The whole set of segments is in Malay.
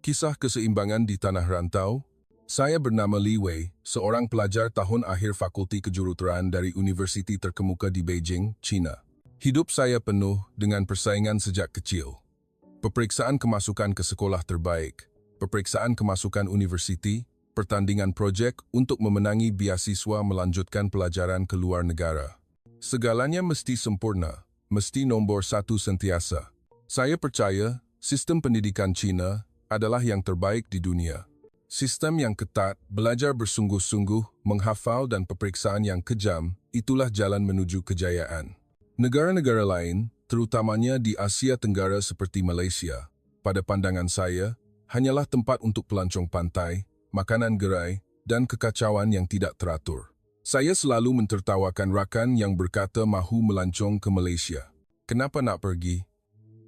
Kisah keseimbangan di tanah rantau. Saya bernama Li Wei, seorang pelajar tahun akhir Fakulti Kejuruteraan dari Universiti terkemuka di Beijing, China. Hidup saya penuh dengan persaingan sejak kecil. Peperiksaan kemasukan ke sekolah terbaik, peperiksaan kemasukan universiti, pertandingan projek untuk memenangi beasiswa melanjutkan pelajaran ke luar negara. Segalanya mesti sempurna, mesti nombor satu sentiasa. Saya percaya sistem pendidikan China adalah yang terbaik di dunia. Sistem yang ketat, belajar bersungguh-sungguh, menghafal dan peperiksaan yang kejam, itulah jalan menuju kejayaan. Negara-negara lain, terutamanya di Asia Tenggara seperti Malaysia, pada pandangan saya, hanyalah tempat untuk pelancong pantai, makanan gerai, dan kekacauan yang tidak teratur. Saya selalu mentertawakan rakan yang berkata mahu melancong ke Malaysia. Kenapa nak pergi?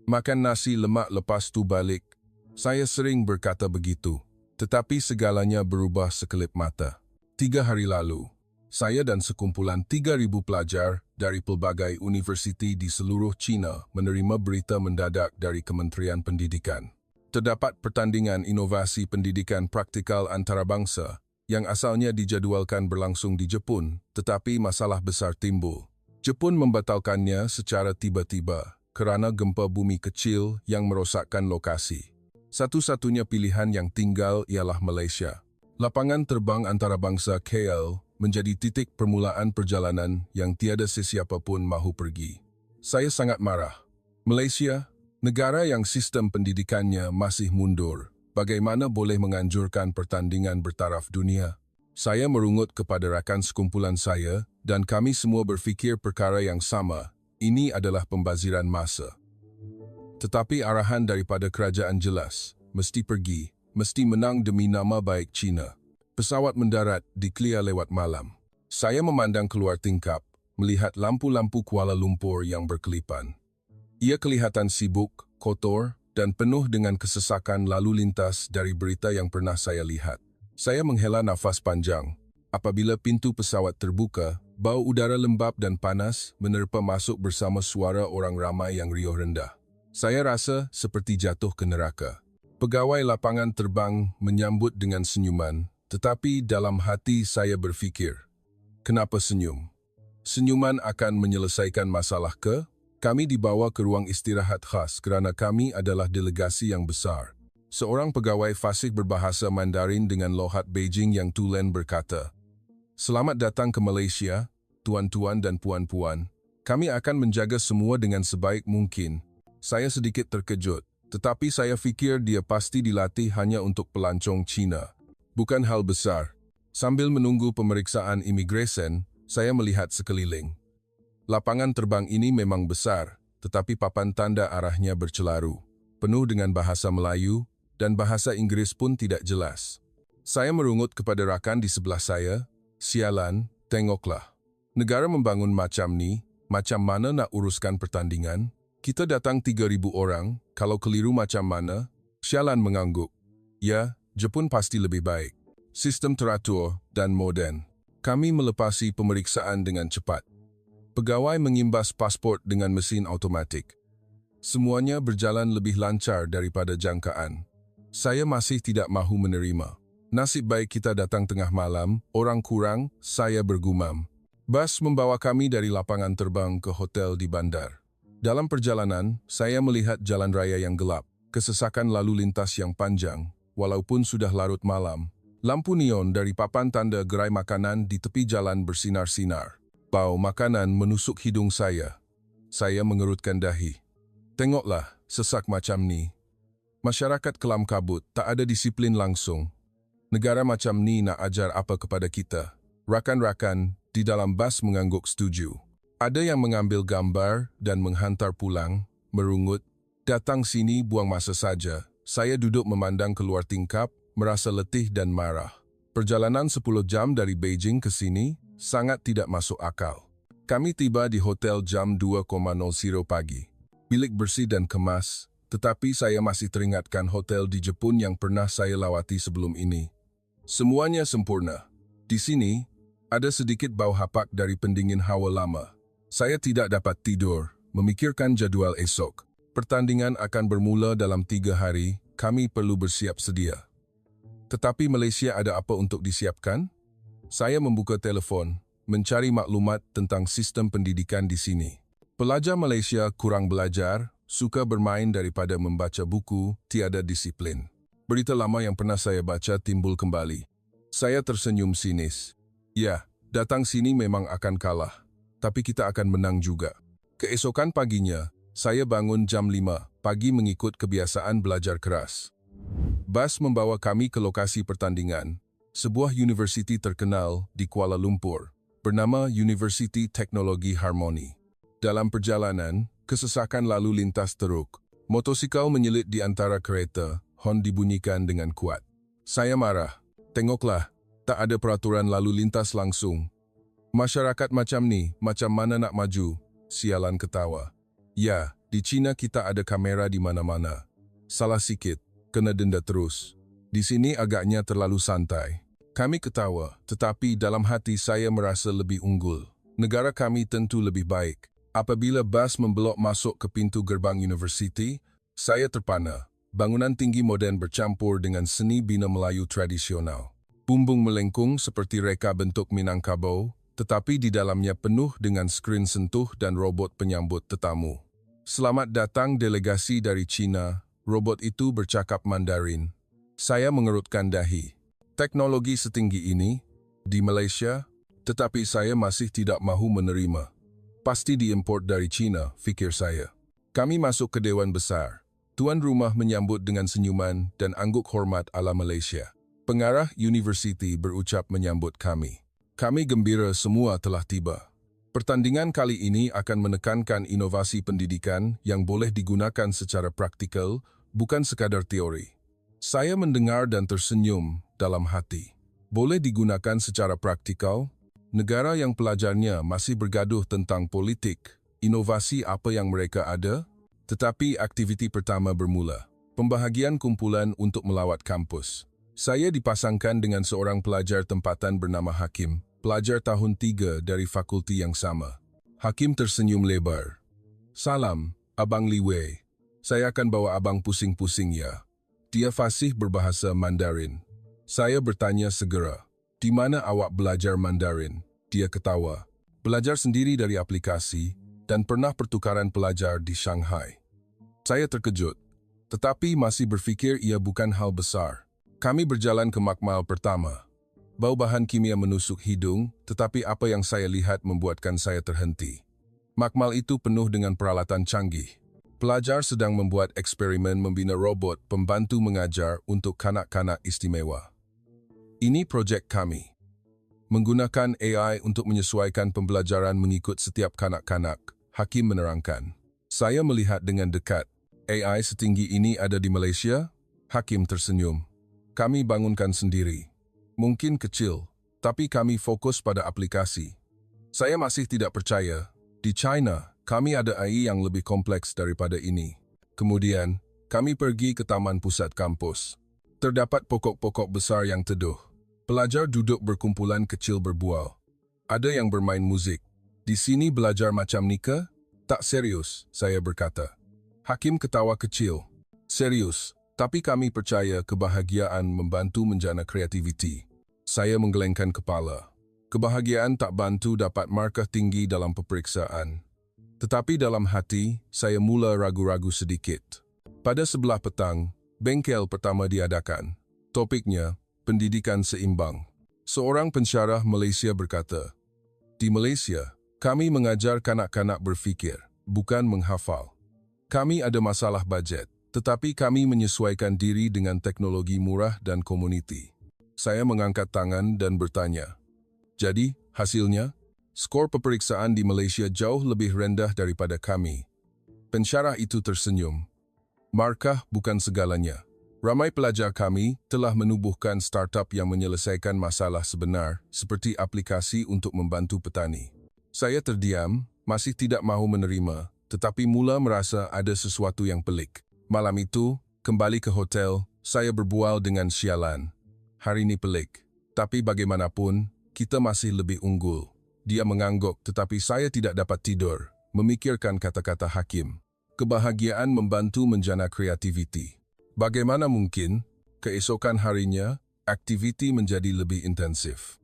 Makan nasi lemak lepas tu balik. Saya sering berkata begitu. Tetapi segalanya berubah sekelip mata. 3 hari lalu, saya dan sekumpulan 3,000 pelajar dari pelbagai universiti di seluruh China menerima berita mendadak dari Kementerian Pendidikan. Terdapat pertandingan inovasi pendidikan praktikal antarabangsa yang asalnya dijadualkan berlangsung di Jepun, tetapi masalah besar timbul. Jepun membatalkannya secara tiba-tiba kerana gempa bumi kecil yang merosakkan lokasi. Satu-satunya pilihan yang tinggal ialah Malaysia. Lapangan terbang antarabangsa KL menjadi titik permulaan perjalanan yang tiada sesiapa pun mahu pergi. Saya sangat marah. Malaysia, negara yang sistem pendidikannya masih mundur, bagaimana boleh menganjurkan pertandingan bertaraf dunia? Saya merungut kepada rakan sekumpulan saya dan kami semua berfikir perkara yang sama. Ini adalah pembaziran masa. Tetapi arahan daripada kerajaan jelas, mesti pergi, mesti menang demi nama baik China. Pesawat mendarat di-clear lewat malam. Saya memandang keluar tingkap, melihat lampu-lampu Kuala Lumpur yang berkelipan. Ia kelihatan sibuk, kotor, dan penuh dengan kesesakan lalu lintas dari berita yang pernah saya lihat. Saya menghela nafas panjang. Apabila pintu pesawat terbuka, bau udara lembap dan panas menerpa masuk bersama suara orang ramai yang riuh rendah. Saya rasa seperti jatuh ke neraka. Pegawai lapangan terbang menyambut dengan senyuman, tetapi dalam hati saya berfikir, kenapa senyum? Senyuman akan menyelesaikan masalah ke? Kami dibawa ke ruang istirahat khas kerana kami adalah delegasi yang besar. Seorang pegawai fasih berbahasa Mandarin dengan lohat Beijing yang tulen berkata, "Selamat datang ke Malaysia, tuan-tuan dan puan-puan. Kami akan menjaga semua dengan sebaik mungkin." Saya sedikit terkejut, tetapi saya fikir dia pasti dilatih hanya untuk pelancong Cina. Bukan hal besar. Sambil menunggu pemeriksaan imigresen, saya melihat sekeliling. Lapangan terbang ini memang besar, tetapi papan tanda arahnya bercelaru, penuh dengan bahasa Melayu, dan bahasa Inggris pun tidak jelas. Saya merungut kepada rakan di sebelah saya, "Sialan, tengoklah. Negara membangun macam ni, macam mana nak uruskan pertandingan? Kita datang 3,000 orang, kalau keliru macam mana?" Sialan mengangguk. "Ya, Jepun pasti lebih baik. Sistem teratur dan moden." Kami melepasi pemeriksaan dengan cepat. Pegawai mengimbas pasport dengan mesin automatik. Semuanya berjalan lebih lancar daripada jangkaan. Saya masih tidak mahu menerima. Nasib baik kita datang tengah malam, orang kurang, saya bergumam. Bas membawa kami dari lapangan terbang ke hotel di bandar. Dalam perjalanan, saya melihat jalan raya yang gelap, kesesakan lalu lintas yang panjang, walaupun sudah larut malam. Lampu neon dari papan tanda gerai makanan di tepi jalan bersinar-sinar. Bau makanan menusuk hidung saya. Saya mengerutkan dahi. Tengoklah, sesak macam ni. Masyarakat kelam kabut, tak ada disiplin langsung. Negara macam ni nak ajar apa kepada kita? Rakan-rakan di dalam bas mengangguk setuju. Ada yang mengambil gambar dan menghantar pulang, merungut. Datang sini buang masa saja. Saya duduk memandang keluar tingkap, merasa letih dan marah. Perjalanan 10 jam dari Beijing ke sini sangat tidak masuk akal. Kami tiba di hotel jam 2.00 pagi. Bilik bersih dan kemas, tetapi saya masih teringatkan hotel di Jepun yang pernah saya lawati sebelum ini. Semuanya sempurna. Di sini, ada sedikit bau hapak dari pendingin hawa lama. Saya tidak dapat tidur, memikirkan jadual esok. Pertandingan akan bermula dalam 3 hari, kami perlu bersiap sedia. Tetapi Malaysia ada apa untuk disiapkan? Saya membuka telefon, mencari maklumat tentang sistem pendidikan di sini. Pelajar Malaysia kurang belajar, suka bermain daripada membaca buku, tiada disiplin. Berita lama yang pernah saya baca timbul kembali. Saya tersenyum sinis. Ya, datang sini memang akan kalah, tapi kita akan menang juga. Keesokan paginya, saya bangun jam 5 pagi mengikut kebiasaan belajar keras. Bas membawa kami ke lokasi pertandingan, sebuah universiti terkenal di Kuala Lumpur, bernama Universiti Teknologi Harmoni. Dalam perjalanan, kesesakan lalu lintas teruk. Motosikal menyelit di antara kereta, hon dibunyikan dengan kuat. Saya marah. Tengoklah, tak ada peraturan lalu lintas langsung. Masyarakat macam ni, macam mana nak maju? Sialan ketawa. Ya, di China kita ada kamera di mana-mana. Salah sikit, kena denda terus. Di sini agaknya terlalu santai. Kami ketawa, tetapi dalam hati saya merasa lebih unggul. Negara kami tentu lebih baik. Apabila bas membelok masuk ke pintu gerbang universiti, saya terpana. Bangunan tinggi moden bercampur dengan seni bina Melayu tradisional. Bumbung melengkung seperti reka bentuk Minangkabau, tetapi di dalamnya penuh dengan skrin sentuh dan robot penyambut tetamu. Selamat datang delegasi dari China, robot itu bercakap Mandarin. Saya mengerutkan dahi. Teknologi setinggi ini, di Malaysia, tetapi saya masih tidak mahu menerima. Pasti diimport dari China, fikir saya. Kami masuk ke Dewan Besar. Tuan rumah menyambut dengan senyuman dan angguk hormat ala Malaysia. Pengarah universiti berucap menyambut kami. Kami gembira semua telah tiba. Pertandingan kali ini akan menekankan inovasi pendidikan yang boleh digunakan secara praktikal, bukan sekadar teori. Saya mendengar dan tersenyum dalam hati. Boleh digunakan secara praktikal? Negara yang pelajarnya masih bergaduh tentang politik, inovasi apa yang mereka ada, tetapi aktiviti pertama bermula. Pembahagian kumpulan untuk melawat kampus. Saya dipasangkan dengan seorang pelajar tempatan bernama Hakim, pelajar tahun 3 dari fakulti yang sama. Hakim tersenyum lebar. Salam, Abang Li Wei. Saya akan bawa abang pusing-pusing ya. Dia fasih berbahasa Mandarin. Saya bertanya segera. Di mana awak belajar Mandarin? Dia ketawa. Belajar sendiri dari aplikasi dan pernah pertukaran pelajar di Shanghai. Saya terkejut, tetapi masih berfikir ia bukan hal besar. Kami berjalan ke makmal pertama. Bau bahan kimia menusuk hidung, tetapi apa yang saya lihat membuatkan saya terhenti. Makmal itu penuh dengan peralatan canggih. Pelajar sedang membuat eksperimen membina robot pembantu mengajar untuk kanak-kanak istimewa. Ini projek kami. Menggunakan AI untuk menyesuaikan pembelajaran mengikut setiap kanak-kanak, Hakim menerangkan. Saya melihat dengan dekat. AI setinggi ini ada di Malaysia? Hakim tersenyum. Kami bangunkan sendiri. Mungkin kecil, tapi kami fokus pada aplikasi. Saya masih tidak percaya. Di China, kami ada AI yang lebih kompleks daripada ini. Kemudian, kami pergi ke taman pusat kampus. Terdapat pokok-pokok besar yang teduh. Pelajar duduk berkumpulan kecil berbual. Ada yang bermain musik. Di sini belajar macam ni ke? Tak serius, saya berkata. Hakim ketawa kecil. Serius, tapi kami percaya kebahagiaan membantu menjana kreativiti. Saya menggelengkan kepala. Kebahagiaan tak bantu dapat markah tinggi dalam peperiksaan. Tetapi dalam hati, saya mula ragu-ragu sedikit. Pada sebelah petang, bengkel pertama diadakan. Topiknya, pendidikan seimbang. Seorang pensyarah Malaysia berkata, di Malaysia, kami mengajar kanak-kanak berfikir, bukan menghafal. Kami ada masalah bajet, tetapi kami menyesuaikan diri dengan teknologi murah dan komuniti. Saya mengangkat tangan dan bertanya, jadi, hasilnya? Skor peperiksaan di Malaysia jauh lebih rendah daripada kami. Pensyarah itu tersenyum. Markah bukan segalanya. Ramai pelajar kami telah menubuhkan startup yang menyelesaikan masalah sebenar seperti aplikasi untuk membantu petani. Saya terdiam, masih tidak mahu menerima, tetapi mula merasa ada sesuatu yang pelik. Malam itu, kembali ke hotel, saya berbual dengan Sialan. Hari ini pelik, tapi bagaimanapun, kita masih lebih unggul. Dia mengangguk, tetapi saya tidak dapat tidur, memikirkan kata-kata Hakim. Kebahagiaan membantu menjana kreativiti. Bagaimana mungkin, keesokan harinya, aktiviti menjadi lebih intensif.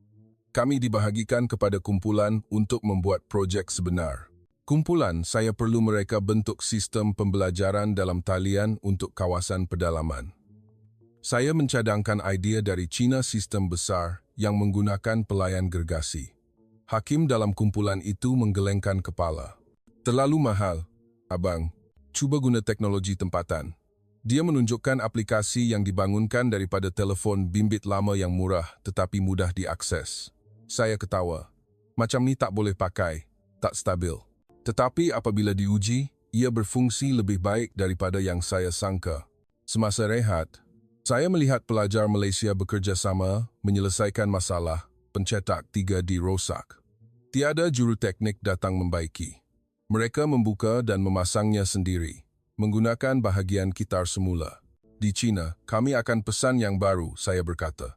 Kami dibahagikan kepada kumpulan untuk membuat projek sebenar. Kumpulan, saya perlu mereka bentuk sistem pembelajaran dalam talian untuk kawasan pedalaman. Saya mencadangkan idea dari China sistem besar yang menggunakan pelayan gergasi. Hakim dalam kumpulan itu menggelengkan kepala. Terlalu mahal, abang. Cuba guna teknologi tempatan. Dia menunjukkan aplikasi yang dibangunkan daripada telefon bimbit lama yang murah tetapi mudah diakses. Saya ketawa. Macam ni tak boleh pakai, tak stabil. Tetapi apabila diuji, ia berfungsi lebih baik daripada yang saya sangka. Semasa rehat, saya melihat pelajar Malaysia bekerjasama menyelesaikan masalah pencetak 3D rosak. Tiada juru teknik datang membaiki. Mereka membuka dan memasangnya sendiri, menggunakan bahagian kitar semula. Di China, kami akan pesan yang baru, saya berkata.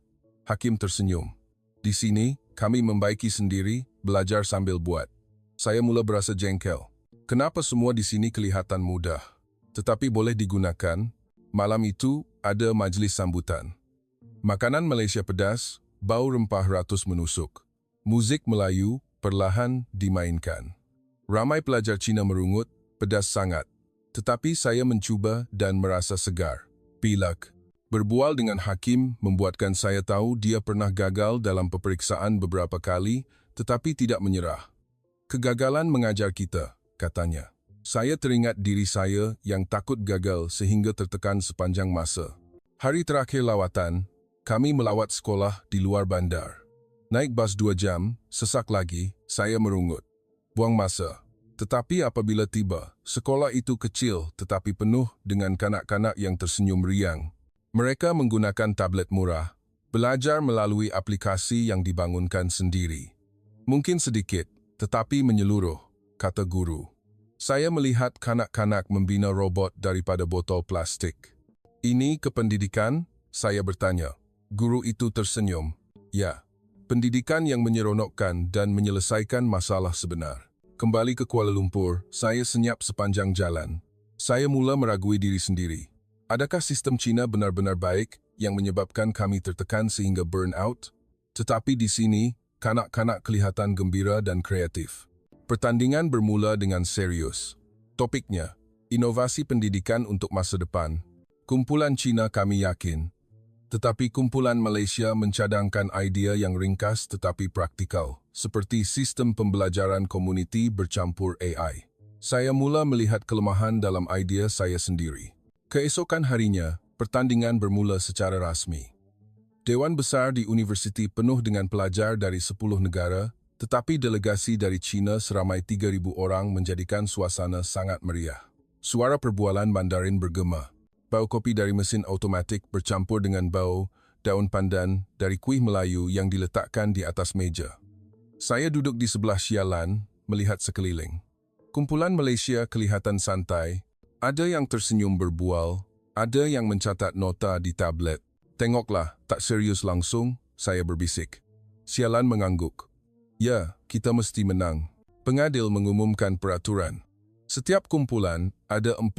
Hakim tersenyum. Di sini, kami membaiki sendiri, belajar sambil buat. Saya mula berasa jengkel. Kenapa semua di sini kelihatan mudah? Tetapi boleh digunakan. Malam itu, ada majlis sambutan. Makanan Malaysia pedas, bau rempah ratus menusuk. Muzik Melayu perlahan dimainkan. Ramai pelajar Cina merungut, pedas sangat. Tetapi saya mencuba dan merasa segar. Pilak. Berbual dengan hakim membuatkan saya tahu dia pernah gagal dalam peperiksaan beberapa kali, tetapi tidak menyerah. Kegagalan mengajar kita, katanya. Saya teringat diri saya yang takut gagal sehingga tertekan sepanjang masa. Hari terakhir lawatan, kami melawat sekolah di luar bandar. Naik bas 2 jam, sesak lagi, saya merungut. Buang masa. Tetapi apabila tiba, sekolah itu kecil tetapi penuh dengan kanak-kanak yang tersenyum riang. Mereka menggunakan tablet murah, belajar melalui aplikasi yang dibangunkan sendiri. Mungkin sedikit, tetapi menyeluruh, kata guru. Saya melihat kanak-kanak membina robot daripada botol plastik. Ini kependidikan? Saya bertanya. Guru itu tersenyum. Ya, pendidikan yang menyeronokkan dan menyelesaikan masalah sebenar. Kembali ke Kuala Lumpur, saya senyap sepanjang jalan. Saya mula meragui diri sendiri. Adakah sistem Cina benar-benar baik yang menyebabkan kami tertekan sehingga burn out? Tetapi di sini, kanak-kanak kelihatan gembira dan kreatif. Pertandingan bermula dengan serius. Topiknya, inovasi pendidikan untuk masa depan. Kumpulan Cina kami yakin. Tetapi kumpulan Malaysia mencadangkan idea yang ringkas tetapi praktikal, seperti sistem pembelajaran komuniti bercampur AI. Saya mula melihat kelemahan dalam idea saya sendiri. Keesokan harinya, pertandingan bermula secara rasmi. Dewan Besar di Universiti penuh dengan pelajar dari 10 negara, tetapi delegasi dari China seramai 3,000 orang menjadikan suasana sangat meriah. Suara perbualan Mandarin bergema. Bau kopi dari mesin automatik bercampur dengan bau daun pandan dari kuih Melayu yang diletakkan di atas meja. Saya duduk di sebelah sialan, melihat sekeliling. Kumpulan Malaysia kelihatan santai, ada yang tersenyum berbual, ada yang mencatat nota di tablet. Tengoklah, tak serius langsung, saya berbisik. Sialan mengangguk. Ya, kita mesti menang. Pengadil mengumumkan peraturan. Setiap kumpulan ada 40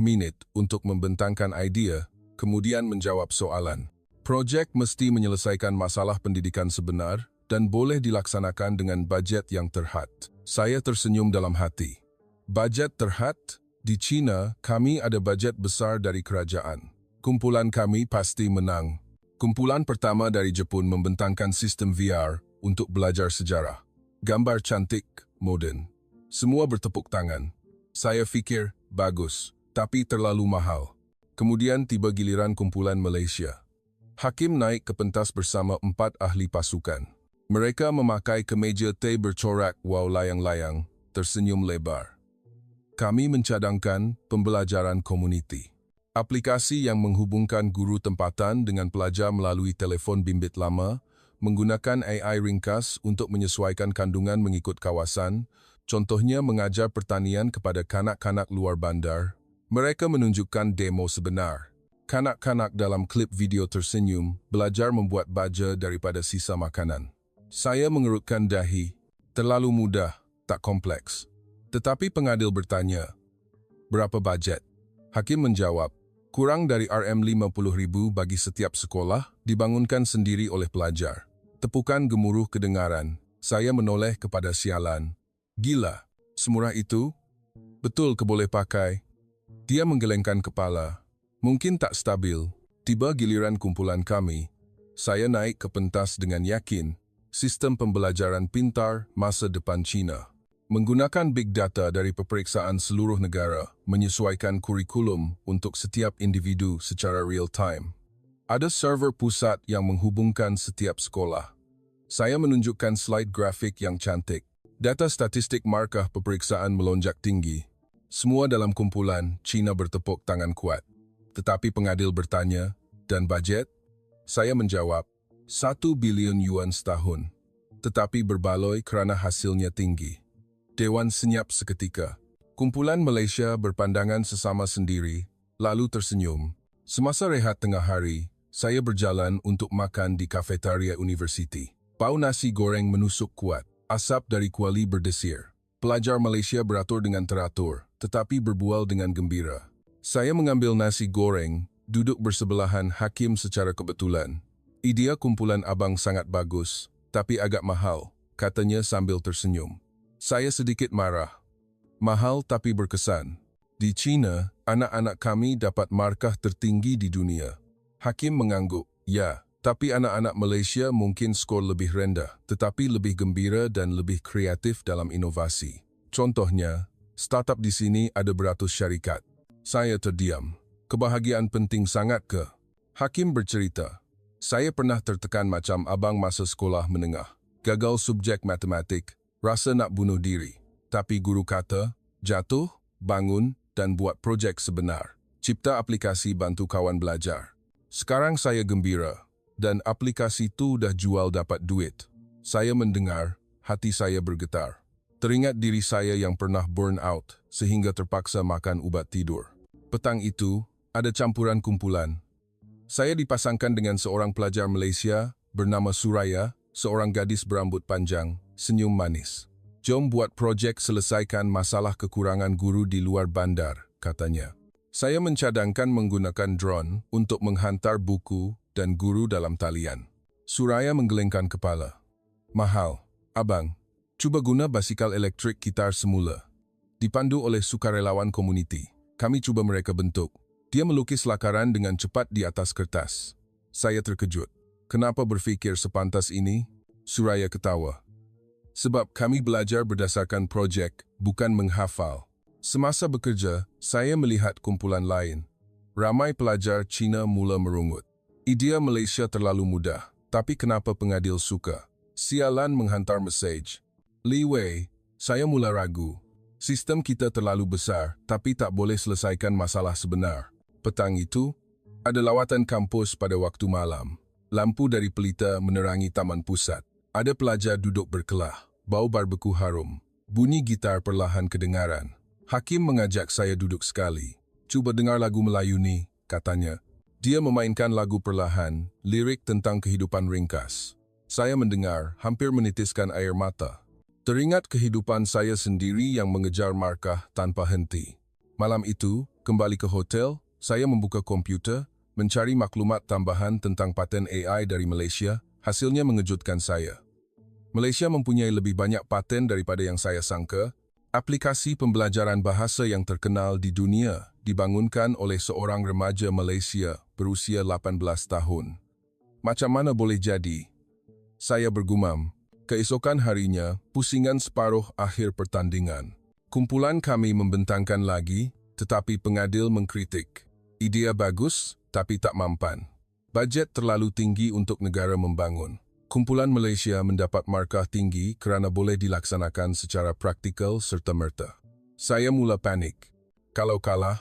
minit untuk membentangkan idea, kemudian menjawab soalan. Projek mesti menyelesaikan masalah pendidikan sebenar dan boleh dilaksanakan dengan bajet yang terhad. Saya tersenyum dalam hati. Bajet terhad? Di China, kami ada bajet besar dari kerajaan. Kumpulan kami pasti menang. Kumpulan pertama dari Jepun membentangkan sistem VR untuk belajar sejarah. Gambar cantik, moden. Semua bertepuk tangan. Saya fikir, bagus, tapi terlalu mahal. Kemudian tiba giliran kumpulan Malaysia. Hakim naik ke pentas bersama 4 ahli pasukan. Mereka memakai kemeja teh bercorak wow layang-layang, tersenyum lebar. Kami mencadangkan pembelajaran komuniti. Aplikasi yang menghubungkan guru tempatan dengan pelajar melalui telefon bimbit lama, menggunakan AI ringkas untuk menyesuaikan kandungan mengikut kawasan, contohnya mengajar pertanian kepada kanak-kanak luar bandar. Mereka menunjukkan demo sebenar. Kanak-kanak dalam klip video tersenyum, belajar membuat baja daripada sisa makanan. Saya mengerutkan dahi. Terlalu mudah, tak kompleks. Tetapi pengadil bertanya, berapa bajet? Hakim menjawab, Kurang dari Rm50.000 bagi setiap sekolah dibangunkan sendiri oleh pelajar. Tepukan gemuruh kedengaran. Saya menoleh kepada sialan. Gila, semurah itu? Betul keboleh pakai. Dia menggelengkan kepala. Mungkin tak stabil. Tiba giliran kumpulan kami. Saya naik ke pentas dengan yakin. Sistem pembelajaran pintar masa depan China. Menggunakan big data dari peperiksaan seluruh negara, menyesuaikan kurikulum untuk setiap individu secara real time. Ada server pusat yang menghubungkan setiap sekolah. Saya menunjukkan slide grafik yang cantik. Data statistik markah peperiksaan melonjak tinggi. Semua dalam kumpulan, China bertepuk tangan kuat. Tetapi pengadil bertanya, dan bajet? Saya menjawab, 1 bilion yuan setahun. Tetapi berbaloi kerana hasilnya tinggi. Dewan senyap seketika. Kumpulan Malaysia berpandangan sesama sendiri, lalu tersenyum. Semasa rehat tengah hari, saya berjalan untuk makan di kafetaria universiti. Pau nasi goreng menusuk kuat. Asap dari kuali berdesir. Pelajar Malaysia beratur dengan teratur, tetapi berbual dengan gembira. Saya mengambil nasi goreng, duduk bersebelahan Hakim secara kebetulan. Idea kumpulan abang sangat bagus, tapi agak mahal, katanya sambil tersenyum. Saya sedikit marah. Mahal tapi berkesan. Di China, anak-anak kami dapat markah tertinggi di dunia. Hakim mengangguk. Ya, tapi anak-anak Malaysia mungkin skor lebih rendah, tetapi lebih gembira dan lebih kreatif dalam inovasi. Contohnya, startup di sini ada beratus syarikat. Saya terdiam. Kebahagiaan penting sangat ke? Hakim bercerita. Saya pernah tertekan macam abang masa sekolah menengah. Gagal subjek matematik. Rasa nak bunuh diri. Tapi guru kata, jatuh, bangun, dan buat projek sebenar. Cipta aplikasi bantu kawan belajar. Sekarang saya gembira, dan aplikasi tu dah jual dapat duit. Saya mendengar, hati saya bergetar. Teringat diri saya yang pernah burn out, sehingga terpaksa makan ubat tidur. Petang itu, ada campuran kumpulan. Saya dipasangkan dengan seorang pelajar Malaysia bernama Suraya, seorang gadis berambut panjang, senyum manis. Jom buat projek selesaikan masalah kekurangan guru di luar bandar, katanya. Saya mencadangkan menggunakan drone untuk menghantar buku dan guru dalam talian. Suraya menggelengkan kepala. Mahal, abang. Cuba guna basikal elektrik kitar semula. Dipandu oleh sukarelawan komuniti. Kami cuba mereka bentuk. Dia melukis lakaran dengan cepat di atas kertas. Saya terkejut. Kenapa berfikir sepantas ini? Suraya ketawa. Sebab kami belajar berdasarkan projek, bukan menghafal. Semasa bekerja, saya melihat kumpulan lain. Ramai pelajar Cina mula merungut. Idea Malaysia terlalu mudah, tapi kenapa pengadil suka? Sialan menghantar mesej. Li Wei, saya mula ragu. Sistem kita terlalu besar, tapi tak boleh selesaikan masalah sebenar. Petang itu, ada lawatan kampus pada waktu malam. Lampu dari pelita menerangi taman pusat. Ada pelajar duduk berkelah, bau barbeku harum. Bunyi gitar perlahan kedengaran. Hakim mengajak saya duduk sekali. Cuba dengar lagu Melayu ni, katanya. Dia memainkan lagu perlahan, lirik tentang kehidupan ringkas. Saya mendengar, hampir menitiskan air mata. Teringat kehidupan saya sendiri yang mengejar markah tanpa henti. Malam itu, kembali ke hotel, saya membuka komputer, mencari maklumat tambahan tentang paten AI dari Malaysia. Hasilnya mengejutkan saya. Malaysia mempunyai lebih banyak paten daripada yang saya sangka. Aplikasi pembelajaran bahasa yang terkenal di dunia dibangunkan oleh seorang remaja Malaysia berusia 18 tahun. Macam mana boleh jadi? Saya bergumam. Keesokan harinya, pusingan separuh akhir pertandingan. Kumpulan kami membentangkan lagi, tetapi pengadil mengkritik. Idea bagus, tapi tak mampan. Bajet terlalu tinggi untuk negara membangun. Kumpulan Malaysia mendapat markah tinggi kerana boleh dilaksanakan secara praktikal serta-merta. Saya mula panik. Kalau kalah,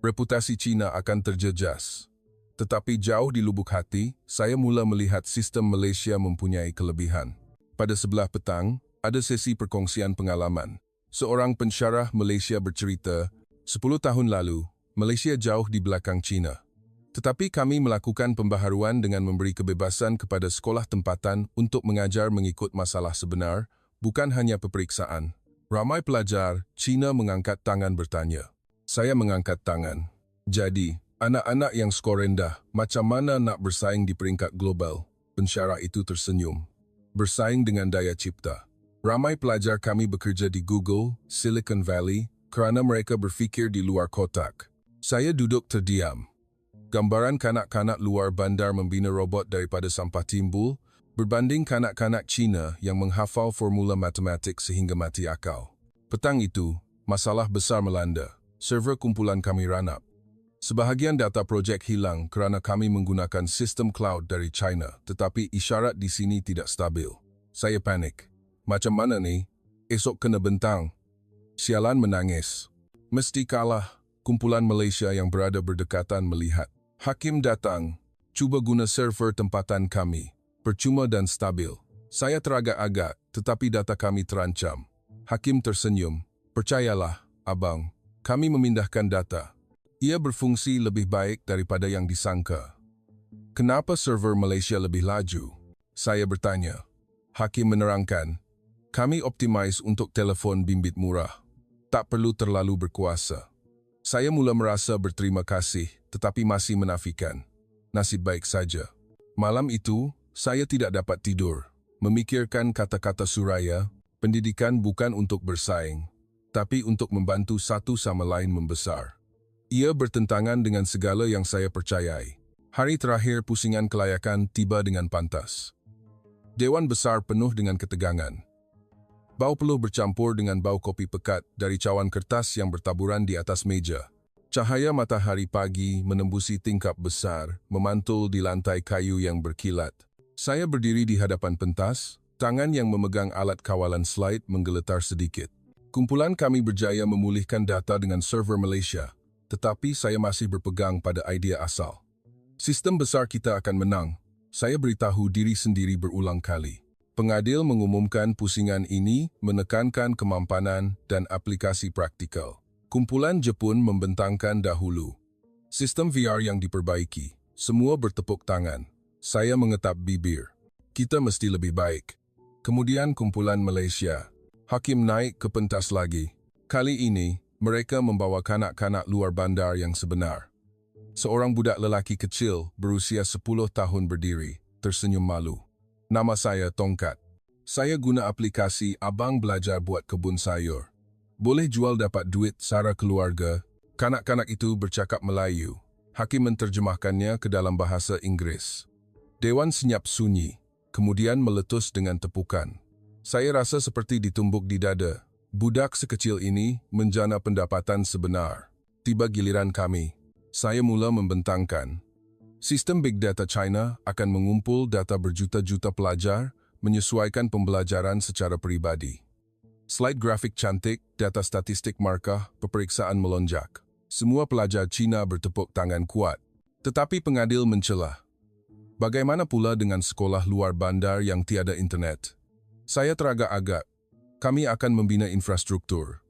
reputasi China akan terjejas. Tetapi jauh di lubuk hati, saya mula melihat sistem Malaysia mempunyai kelebihan. Pada sebelah petang, ada sesi perkongsian pengalaman. Seorang pensyarah Malaysia bercerita, 10 tahun lalu, Malaysia jauh di belakang China. Tetapi kami melakukan pembaharuan dengan memberi kebebasan kepada sekolah tempatan untuk mengajar mengikut masalah sebenar, bukan hanya peperiksaan. Ramai pelajar Cina mengangkat tangan bertanya. Saya mengangkat tangan. Jadi, Anak-anak yang skor rendah, macam mana nak bersaing di peringkat global? Pensyarah itu tersenyum. Bersaing dengan daya cipta. Ramai pelajar kami bekerja di Google, Silicon Valley, kerana mereka berfikir di luar kotak. Saya duduk terdiam. Gambaran kanak-kanak luar bandar membina robot daripada sampah timbul, berbanding kanak-kanak Cina yang menghafal formula matematik sehingga mati akal. Petang itu, masalah besar melanda. Server kumpulan kami ranap. Sebahagian data projek hilang kerana kami menggunakan sistem cloud dari China, tetapi isyarat di sini tidak stabil. Saya panik. Macam mana ni? Esok kena bentang. Sialan menangis. Mesti kalah. Kumpulan Malaysia yang berada berdekatan melihat. Hakim datang. Cuba guna server tempatan kami. Percuma dan stabil. Saya teragak-agak, tetapi data kami terancam. Hakim tersenyum. Percayalah, abang. Kami memindahkan data. Ia berfungsi lebih baik daripada yang disangka. Kenapa server Malaysia lebih laju? Saya bertanya. Hakim menerangkan, kami optimize untuk telefon bimbit murah. Tak perlu terlalu berkuasa. Saya mula merasa berterima kasih, tetapi masih menafikan. Nasib baik saja. Malam itu, saya tidak dapat tidur. Memikirkan kata-kata Suraya, pendidikan bukan untuk bersaing, tapi untuk membantu satu sama lain membesar. Ia bertentangan dengan segala yang saya percayai. Hari terakhir pusingan kelayakan tiba dengan pantas. Dewan besar penuh dengan ketegangan. Bau peluh bercampur dengan bau kopi pekat dari cawan kertas yang bertaburan di atas meja. Cahaya matahari pagi menembusi tingkap besar, memantul di lantai kayu yang berkilat. Saya berdiri di hadapan pentas, tangan yang memegang alat kawalan slide menggeletar sedikit. Kumpulan kami berjaya memulihkan data dengan server Malaysia. Tetapi saya masih berpegang pada idea asal. Sistem besar kita akan menang. Saya beritahu diri sendiri berulang kali. Pengadil mengumumkan pusingan ini menekankan kemampanan dan aplikasi praktikal. Kumpulan Jepun membentangkan dahulu. Sistem VR yang diperbaiki. Semua bertepuk tangan. Saya mengetap bibir. Kita mesti lebih baik. Kemudian kumpulan Malaysia. Hakim naik ke pentas lagi. Kali ini, mereka membawa kanak-kanak luar bandar yang sebenar. Seorang budak lelaki kecil berusia 10 tahun berdiri, tersenyum malu. Nama saya Tongkat. Saya guna aplikasi Abang Belajar Buat Kebun Sayur. Boleh jual dapat duit sara keluarga. Kanak-kanak itu bercakap Melayu. Hakim menterjemahkannya ke dalam bahasa Inggeris. Dewan senyap sunyi, kemudian meletus dengan tepukan. Saya rasa seperti ditumbuk di dada. Budak sekecil ini menjana pendapatan sebenar. Tiba giliran kami. Saya mula membentangkan. Sistem Big Data China akan mengumpul data berjuta-juta pelajar, menyesuaikan pembelajaran secara peribadi. Slide grafik cantik, data statistik markah, peperiksaan melonjak. Semua pelajar Cina bertepuk tangan kuat. Tetapi pengadil mencela. Bagaimana pula dengan sekolah luar bandar yang tiada internet? Saya teragak-agak. Kami akan membina infrastruktur.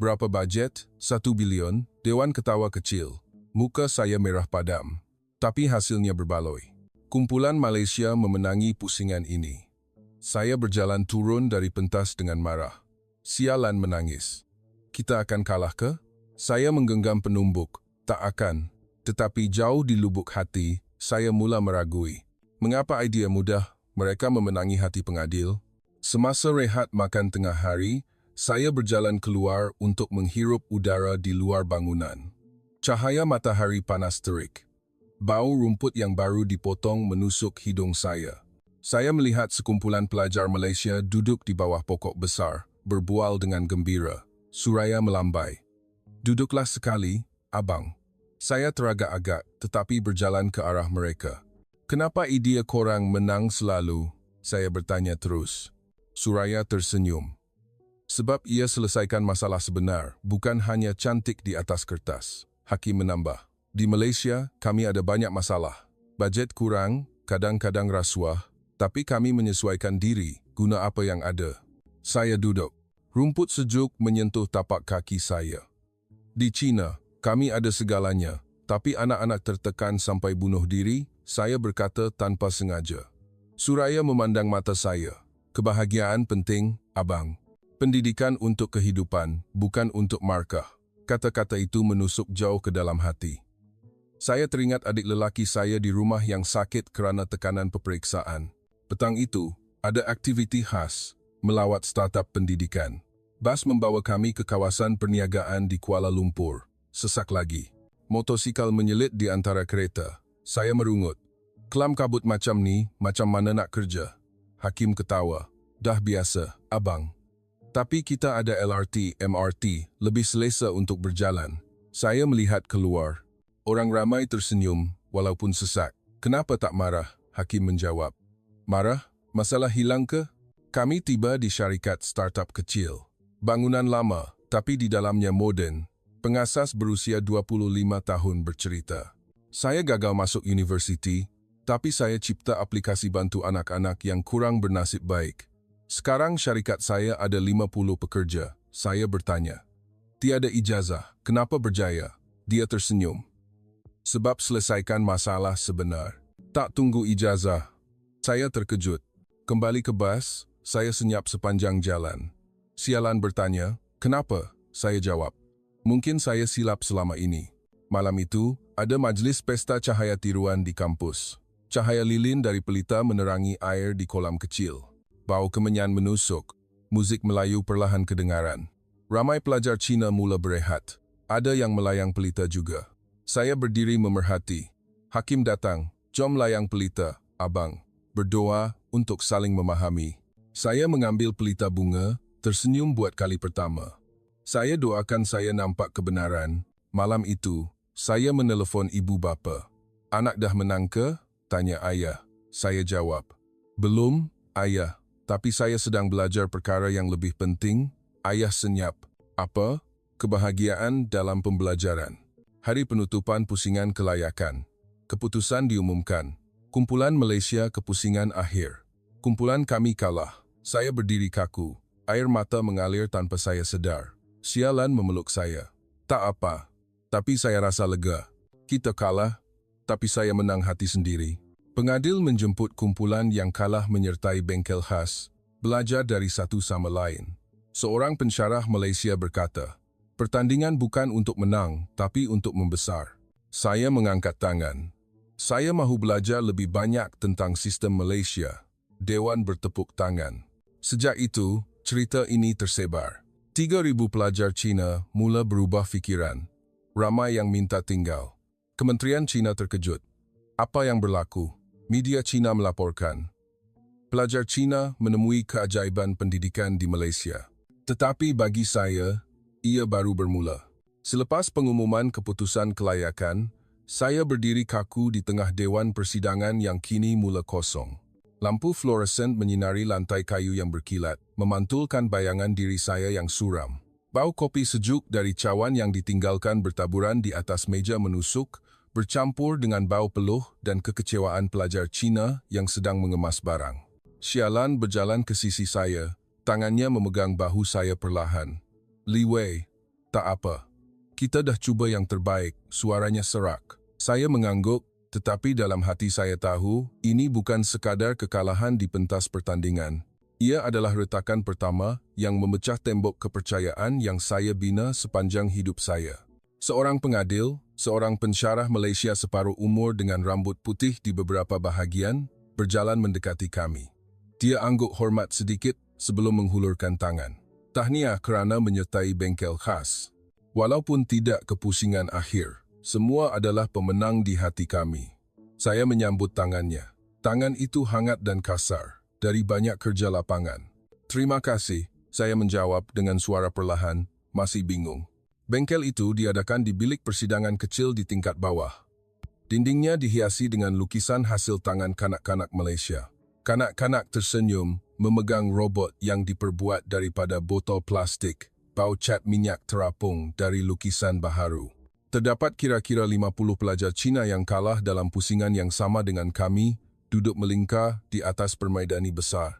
Berapa bajet? 1 bilion. Dewan ketawa kecil. Muka saya merah padam. Tapi hasilnya berbaloi. Kumpulan Malaysia memenangi pusingan ini. Saya berjalan turun dari pentas dengan marah. Sialan menangis. Kita akan kalah ke? Saya menggenggam penumbuk. Tak akan. Tetapi jauh di lubuk hati, saya mula meragui. Mengapa idea mudah? Mereka memenangi hati pengadil. Semasa rehat makan tengah hari, saya berjalan keluar untuk menghirup udara di luar bangunan. Cahaya matahari panas terik. Bau rumput yang baru dipotong menusuk hidung saya. Saya melihat sekumpulan pelajar Malaysia duduk di bawah pokok besar, berbual dengan gembira. Suraya melambai. Duduklah sekali, abang. Saya teragak-agak, tetapi berjalan ke arah mereka. Kenapa idea korang menang selalu? Saya bertanya terus. Suraya tersenyum. Sebab ia selesaikan masalah sebenar, bukan hanya cantik di atas kertas. Hakim menambah. Di Malaysia, kami ada banyak masalah. Bajet kurang, kadang-kadang rasuah, tapi kami menyesuaikan diri, guna apa yang ada. Saya duduk. Rumput sejuk menyentuh tapak kaki saya. Di China, kami ada segalanya, tapi anak-anak tertekan sampai bunuh diri, saya berkata tanpa sengaja. Suraya memandang mata saya. Kebahagiaan penting, abang. Pendidikan untuk kehidupan, bukan untuk markah. Kata-kata itu menusuk jauh ke dalam hati. Saya teringat adik lelaki saya di rumah yang sakit kerana tekanan peperiksaan. Petang itu, ada aktiviti khas, melawat startup pendidikan. Bas membawa kami ke kawasan perniagaan di Kuala Lumpur. Sesak lagi. Motosikal menyelit di antara kereta. Saya merungut. Kelam kabut macam ni, macam mana nak kerja? Hakim ketawa. Dah biasa, abang. Tapi kita ada LRT, MRT, lebih selesa untuk berjalan. Saya melihat keluar. Orang ramai tersenyum, walaupun sesak. Kenapa tak marah? Hakim menjawab. Marah? Masalah hilang ke? Kami tiba di syarikat startup kecil. Bangunan lama, tapi di dalamnya moden. Pengasas berusia 25 tahun bercerita. Saya gagal masuk universiti, tapi saya cipta aplikasi bantu anak-anak yang kurang bernasib baik. Sekarang syarikat saya ada 50 pekerja. Saya bertanya, tiada ijazah, kenapa berjaya? Dia tersenyum. Sebab selesaikan masalah sebenar. Tak tunggu ijazah. Saya terkejut. Kembali ke bas, saya senyap sepanjang jalan. Sialan bertanya, kenapa? Saya jawab, mungkin saya silap selama ini. Malam itu, ada majlis pesta cahaya tiruan di kampus. Cahaya lilin dari pelita menerangi air di kolam kecil. Bau kemenyan menusuk. Muzik Melayu perlahan kedengaran. Ramai pelajar Cina mula berehat. Ada yang melayang pelita juga. Saya berdiri memerhati. Hakim datang. Jom layang pelita, abang. Berdoa untuk saling memahami. Saya mengambil pelita bunga, tersenyum buat kali pertama. Saya doakan saya nampak kebenaran. Malam itu, saya menelefon ibu bapa. Anak dah menang ke? Tanya ayah. Saya jawab, belum, ayah. Tapi saya sedang belajar perkara yang lebih penting. Ayah senyap. Apa? Kebahagiaan dalam pembelajaran. Hari penutupan pusingan kelayakan. Keputusan diumumkan. Kumpulan Malaysia kepusingan akhir. Kumpulan kami kalah. Saya berdiri kaku. Air mata mengalir tanpa saya sedar. Sialan memeluk saya. Tak apa. Tapi saya rasa lega. Kita kalah, tapi saya menang hati sendiri. Pengadil menjemput kumpulan yang kalah menyertai bengkel khas, belajar dari satu sama lain. Seorang pensyarah Malaysia berkata, pertandingan bukan untuk menang, tapi untuk membesar. Saya mengangkat tangan. Saya mahu belajar lebih banyak tentang sistem Malaysia. Dewan bertepuk tangan. Sejak itu, cerita ini tersebar. 3,000 pelajar Cina mula berubah fikiran. Ramai yang minta tinggal. Kementerian Cina terkejut. Apa yang berlaku? Media Cina melaporkan. Pelajar Cina menemui keajaiban pendidikan di Malaysia. Tetapi bagi saya, ia baru bermula. Selepas pengumuman keputusan kelayakan, saya berdiri kaku di tengah dewan persidangan yang kini mula kosong. Lampu fluoresen menyinari lantai kayu yang berkilat, memantulkan bayangan diri saya yang suram. Bau kopi sejuk dari cawan yang ditinggalkan bertaburan di atas meja menusuk, bercampur dengan bau peluh dan kekecewaan pelajar Cina yang sedang mengemas barang. Sialan berjalan ke sisi saya, tangannya memegang bahu saya perlahan. Li Wei, tak apa. Kita dah cuba yang terbaik, suaranya serak. Saya mengangguk, tetapi dalam hati saya tahu, ini bukan sekadar kekalahan di pentas pertandingan. Ia adalah retakan pertama yang memecah tembok kepercayaan yang saya bina sepanjang hidup saya. Seorang pengadil, seorang pensyarah Malaysia separuh umur dengan rambut putih di beberapa bahagian, berjalan mendekati kami. Dia angguk hormat sedikit sebelum menghulurkan tangan. Tahniah kerana menyertai bengkel khas. Walaupun tidak kepusingan akhir, semua adalah pemenang di hati kami. Saya menyambut tangannya. Tangan itu hangat dan kasar, dari banyak kerja lapangan. Terima kasih, saya menjawab dengan suara perlahan, masih bingung. Bengkel itu diadakan di bilik persidangan kecil di tingkat bawah. Dindingnya dihiasi dengan lukisan hasil tangan kanak-kanak Malaysia. Kanak-kanak tersenyum, memegang robot yang diperbuat daripada botol plastik, bau cat minyak terapung dari lukisan baharu. Terdapat kira-kira 50 pelajar Cina yang kalah dalam pusingan yang sama dengan kami, duduk melingkar di atas permaidani besar.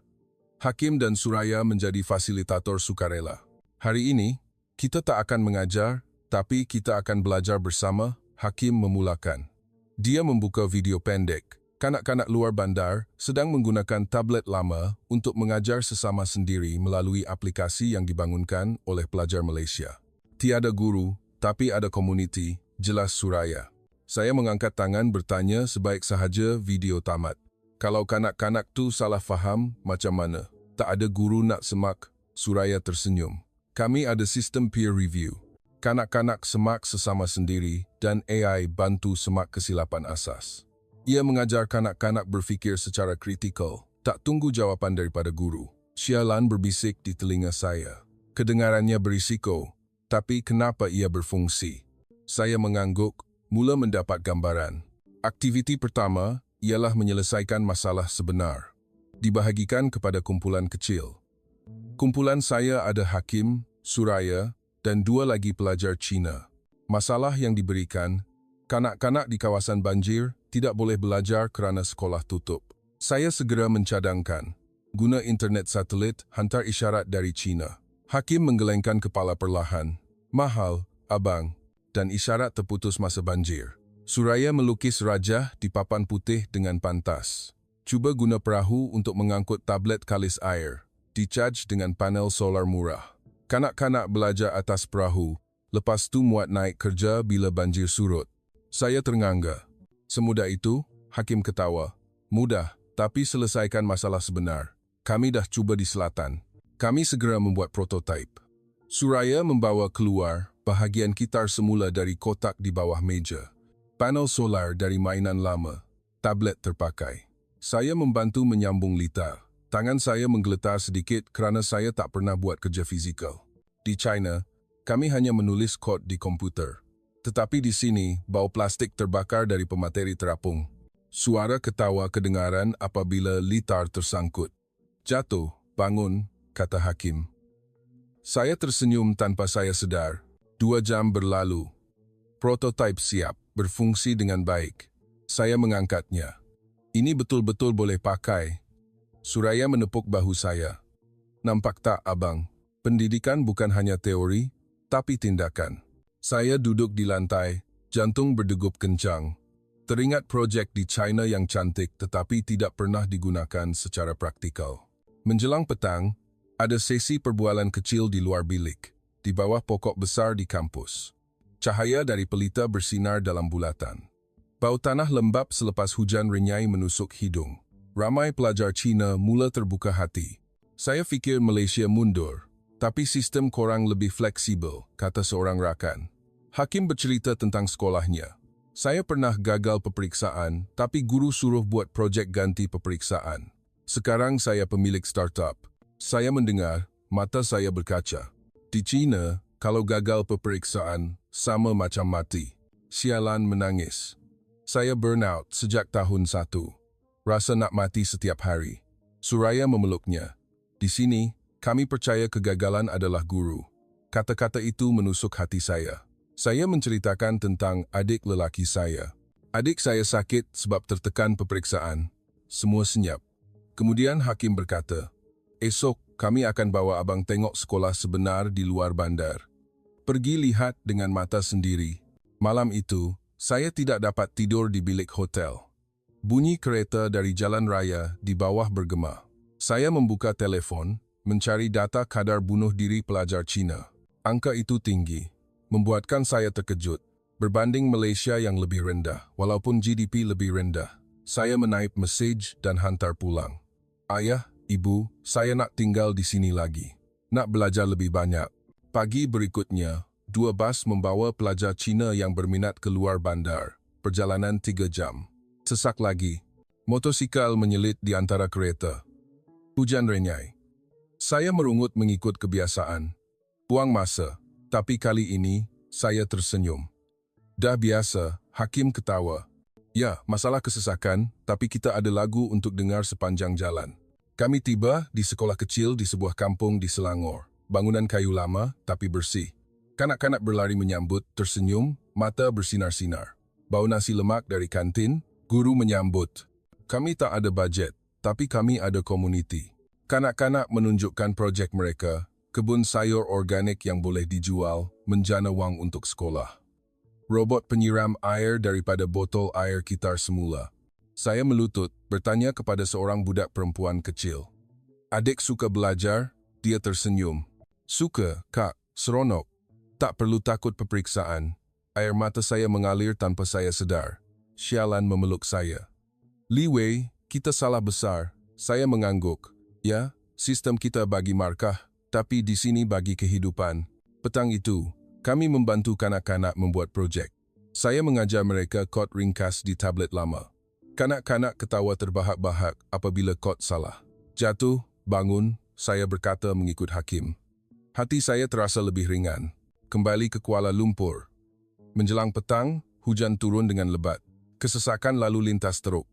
Hakim dan Suraya menjadi fasilitator sukarela. Hari ini, kita tak akan mengajar, tapi kita akan belajar bersama, Hakim memulakan. Dia membuka video pendek. Kanak-kanak luar bandar sedang menggunakan tablet lama untuk mengajar sesama sendiri melalui aplikasi yang dibangunkan oleh pelajar Malaysia. Tiada guru, tapi ada komuniti, jelas Suraya. Saya mengangkat tangan bertanya sebaik sahaja video tamat. Kalau kanak-kanak tu salah faham, macam mana? Tak ada guru nak semak, Suraya tersenyum. Kami ada sistem peer review. Kanak-kanak semak sesama sendiri dan AI bantu semak kesilapan asas. Ia mengajar kanak-kanak berfikir secara kritikal, tak tunggu jawapan daripada guru. Sialan berbisik di telinga saya. Kedengarannya berisiko, tapi kenapa ia berfungsi? Saya mengangguk, mula mendapat gambaran. Aktiviti pertama ialah menyelesaikan masalah sebenar. Dibahagikan kepada kumpulan kecil. Kumpulan saya ada Hakim, Suraya, dan 2 lagi pelajar Cina. Masalah yang diberikan, kanak-kanak di kawasan banjir tidak boleh belajar kerana sekolah tutup. Saya segera mencadangkan, guna internet satelit hantar isyarat dari Cina. Hakim menggelengkan kepala perlahan. Mahal, abang, dan isyarat terputus masa banjir. Suraya melukis rajah di papan putih dengan pantas. Cuba guna perahu untuk mengangkut tablet kalis air. Dicaj dengan panel solar murah. Kanak-kanak belajar atas perahu, lepas tu muat naik kerja bila banjir surut. Saya ternganga. Semudah itu, Hakim ketawa. Mudah, tapi selesaikan masalah sebenar. Kami dah cuba di selatan. Kami segera membuat prototipe. Suraya membawa keluar bahagian gitar semula dari kotak di bawah meja. Panel solar dari mainan lama. Tablet terpakai. Saya membantu menyambung litar. Tangan saya menggeletar sedikit kerana saya tak pernah buat kerja fizikal. Di China, kami hanya menulis kod di komputer. Tetapi di sini, bau plastik terbakar dari pemateri terapung. Suara ketawa kedengaran apabila litar tersangkut. Jatuh, bangun, kata Hakim. Saya tersenyum tanpa saya sedar. 2 jam berlalu. Prototipe siap, berfungsi dengan baik. Saya mengangkatnya. Ini betul-betul boleh pakai. Suraya menepuk bahu saya. Nampak tak, abang? Pendidikan bukan hanya teori, tapi tindakan. Saya duduk di lantai, jantung berdegup kencang. Teringat projek di China yang cantik tetapi tidak pernah digunakan secara praktikal. Menjelang petang, ada sesi perbualan kecil di luar bilik, di bawah pokok besar di kampus. Cahaya dari pelita bersinar dalam bulatan. Bau tanah lembap selepas hujan renyai menusuk hidung. Ramai pelajar Cina mula terbuka hati. Saya fikir Malaysia mundur, tapi sistem korang lebih fleksibel, kata seorang rakan. Hakim bercerita tentang sekolahnya. Saya pernah gagal peperiksaan, tapi guru suruh buat projek ganti peperiksaan. Sekarang saya pemilik startup. Saya mendengar, mata saya berkaca. Di China, kalau gagal peperiksaan, sama macam mati. Sialan menangis. Saya burnout sejak tahun 1. Rasa nak mati setiap hari. Suraya memeluknya. Di sini, kami percaya kegagalan adalah guru. Kata-kata itu menusuk hati saya. Saya menceritakan tentang adik lelaki saya. Adik saya sakit sebab tertekan peperiksaan. Semua senyap. Kemudian Hakim berkata, esok kami akan bawa abang tengok sekolah sebenar di luar bandar. Pergi lihat dengan mata sendiri. Malam itu, saya tidak dapat tidur di bilik hotel. Bunyi kereta dari jalan raya di bawah bergema. Saya membuka telefon, mencari data kadar bunuh diri pelajar Cina. Angka itu tinggi, membuatkan saya terkejut. Berbanding Malaysia yang lebih rendah, walaupun GDP lebih rendah. Saya menaip mesej dan hantar pulang. Ayah, ibu, saya nak tinggal di sini lagi. Nak belajar lebih banyak. Pagi berikutnya, 2 bas membawa pelajar Cina yang berminat keluar bandar. Perjalanan 3 jam. Sesak lagi. Motosikal menyelit di antara kereta. Hujan renyai. Saya merungut mengikut kebiasaan. Buang masa. Tapi kali ini, saya tersenyum. Dah biasa, Hakim ketawa. Ya, masalah kesesakan, tapi kita ada lagu untuk dengar sepanjang jalan. Kami tiba di sekolah kecil di sebuah kampung di Selangor. Bangunan kayu lama, tapi bersih. Kanak-kanak berlari menyambut, tersenyum, mata bersinar-sinar. Bau nasi lemak dari kantin, guru menyambut. Kami tak ada bajet, tapi kami ada komuniti. Kanak-kanak menunjukkan projek mereka, kebun sayur organik yang boleh dijual, menjana wang untuk sekolah. Robot penyiram air daripada botol air gitar semula. Saya melutut, bertanya kepada seorang budak perempuan kecil. Adik suka belajar? Dia tersenyum. Suka, Kak, seronok. Tak perlu takut peperiksaan. Air mata saya mengalir tanpa saya sadar. Sialan memeluk saya. Li Wei, kita salah besar. Saya mengangguk. Ya, sistem kita bagi markah, tapi di sini bagi kehidupan. Petang itu, kami membantu kanak-kanak membuat projek. Saya mengajar mereka kod ringkas di tablet lama. Kanak-kanak ketawa terbahak-bahak apabila kod salah. Jatuh, bangun, saya berkata mengikut Hakim. Hati saya terasa lebih ringan. Kembali ke Kuala Lumpur. Menjelang petang, hujan turun dengan lebat. Kesesakan lalu lintas teruk.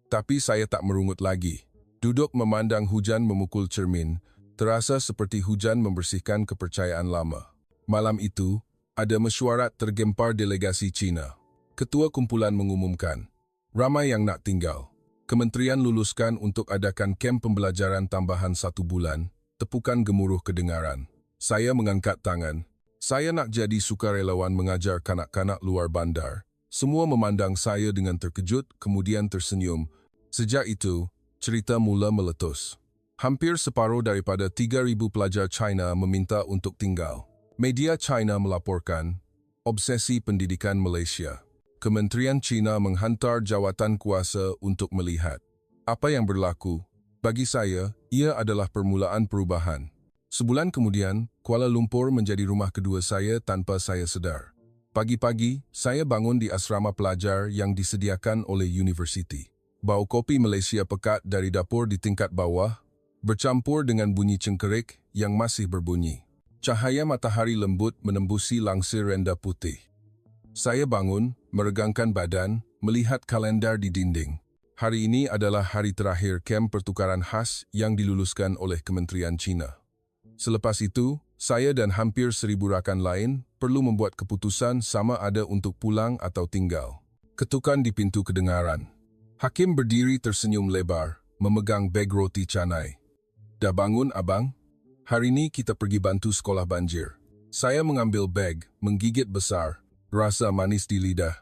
Tapi saya tak merungut lagi. Duduk memandang hujan memukul cermin, terasa seperti hujan membersihkan kepercayaan lama. Malam itu, ada mesyuarat tergempar delegasi Cina. Ketua kumpulan mengumumkan, ramai yang nak tinggal. Kementerian luluskan untuk adakan kem pembelajaran tambahan 1 bulan, tepukan gemuruh kedengaran. Saya mengangkat tangan. Saya nak jadi sukarelawan mengajar kanak-kanak luar bandar. Semua memandang saya dengan terkejut, kemudian tersenyum. Sejak itu, cerita mula meletus. Hampir separuh daripada 3,000 pelajar China meminta untuk tinggal. Media China melaporkan, obsesi pendidikan Malaysia. Kementerian China menghantar jawatan kuasa untuk melihat. Apa yang berlaku? Bagi saya, ia adalah permulaan perubahan. Sebulan kemudian, Kuala Lumpur menjadi rumah kedua saya tanpa saya sedar. Pagi-pagi, saya bangun di asrama pelajar yang disediakan oleh universiti. Bau kopi Malaysia pekat dari dapur di tingkat bawah, bercampur dengan bunyi cengkerik yang masih berbunyi. Cahaya matahari lembut menembusi langsir renda putih. Saya bangun, meregangkan badan, melihat kalendar di dinding. Hari ini adalah hari terakhir kem pertukaran khas yang diluluskan oleh Kementerian Cina. Selepas itu, saya dan hampir 1,000 rakan lain perlu membuat keputusan sama ada untuk pulang atau tinggal. Ketukan di pintu kedengaran. Hakim berdiri tersenyum lebar, memegang beg roti canai. Dah bangun, abang? Hari ini kita pergi bantu sekolah banjir. Saya mengambil beg, menggigit besar, rasa manis di lidah.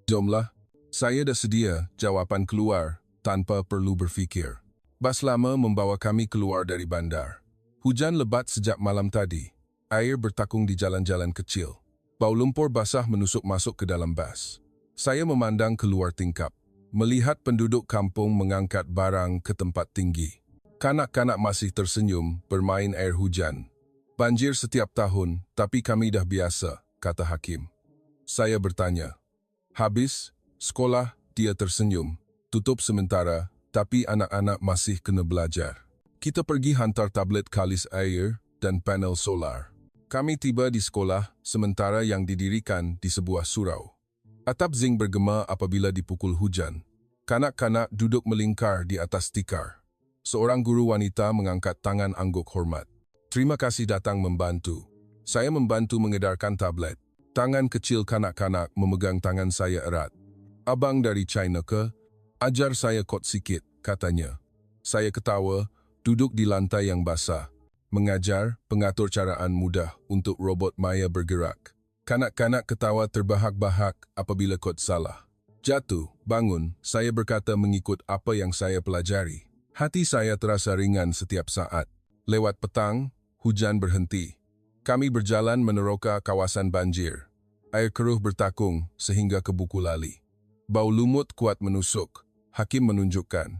Jomlah, saya dah sedia, jawapan keluar, tanpa perlu berfikir. Bas lama membawa kami keluar dari bandar. Hujan lebat sejak malam tadi. Air bertakung di jalan-jalan kecil. Bau lumpur basah menusuk masuk ke dalam bas. Saya memandang keluar tingkap. Melihat penduduk kampung mengangkat barang ke tempat tinggi. Kanak-kanak masih tersenyum, bermain air hujan. Banjir setiap tahun, tapi kami dah biasa, kata Hakim. Saya bertanya. Habis, sekolah, dia tersenyum. Tutup sementara, tapi anak-anak masih kena belajar. Kita pergi hantar tablet kalis air dan panel solar. Kami tiba di sekolah, sementara yang didirikan di sebuah surau. Atap zinc bergema apabila dipukul hujan. Kanak-kanak duduk melingkar di atas tikar. Seorang guru wanita mengangkat tangan angguk hormat. Terima kasih datang membantu. Saya membantu mengedarkan tablet. Tangan kecil kanak-kanak memegang tangan saya erat. Abang dari China ke? Ajar saya kod sikit, katanya. Saya ketawa, duduk di lantai yang basah. Mengajar, pengatur caraan mudah untuk robot maya bergerak. Kanak-kanak ketawa terbahak-bahak apabila kod salah. Jatuh, bangun, saya berkata mengikut apa yang saya pelajari. Hati saya terasa ringan setiap saat. Lewat petang, hujan berhenti. Kami berjalan meneroka kawasan banjir. Air keruh bertakung sehingga ke buku lali. Bau lumut kuat menusuk. Hakim menunjukkan.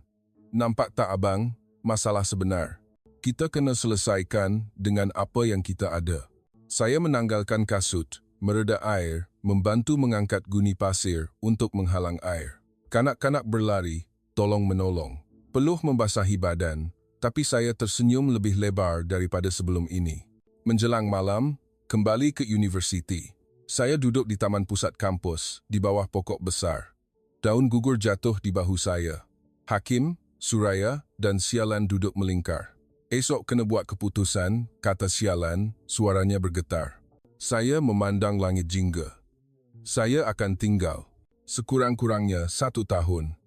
Nampak tak abang, masalah sebenar. Kita kena selesaikan dengan apa yang kita ada. Saya menanggalkan kasut, mereda air, membantu mengangkat guni pasir untuk menghalang air. Kanak-kanak berlari, tolong-menolong. Peluh membasahi badan, tapi saya tersenyum lebih lebar daripada sebelum ini. Menjelang malam, kembali ke universiti. Saya duduk di taman pusat kampus, di bawah pokok besar. Daun gugur jatuh di bahu saya. Hakim, Suraya, dan Sialan duduk melingkar. Esok kena buat keputusan, kata Sialan, suaranya bergetar. Saya memandang langit jingga. Saya akan tinggal. Sekurang-kurangnya 1 tahun.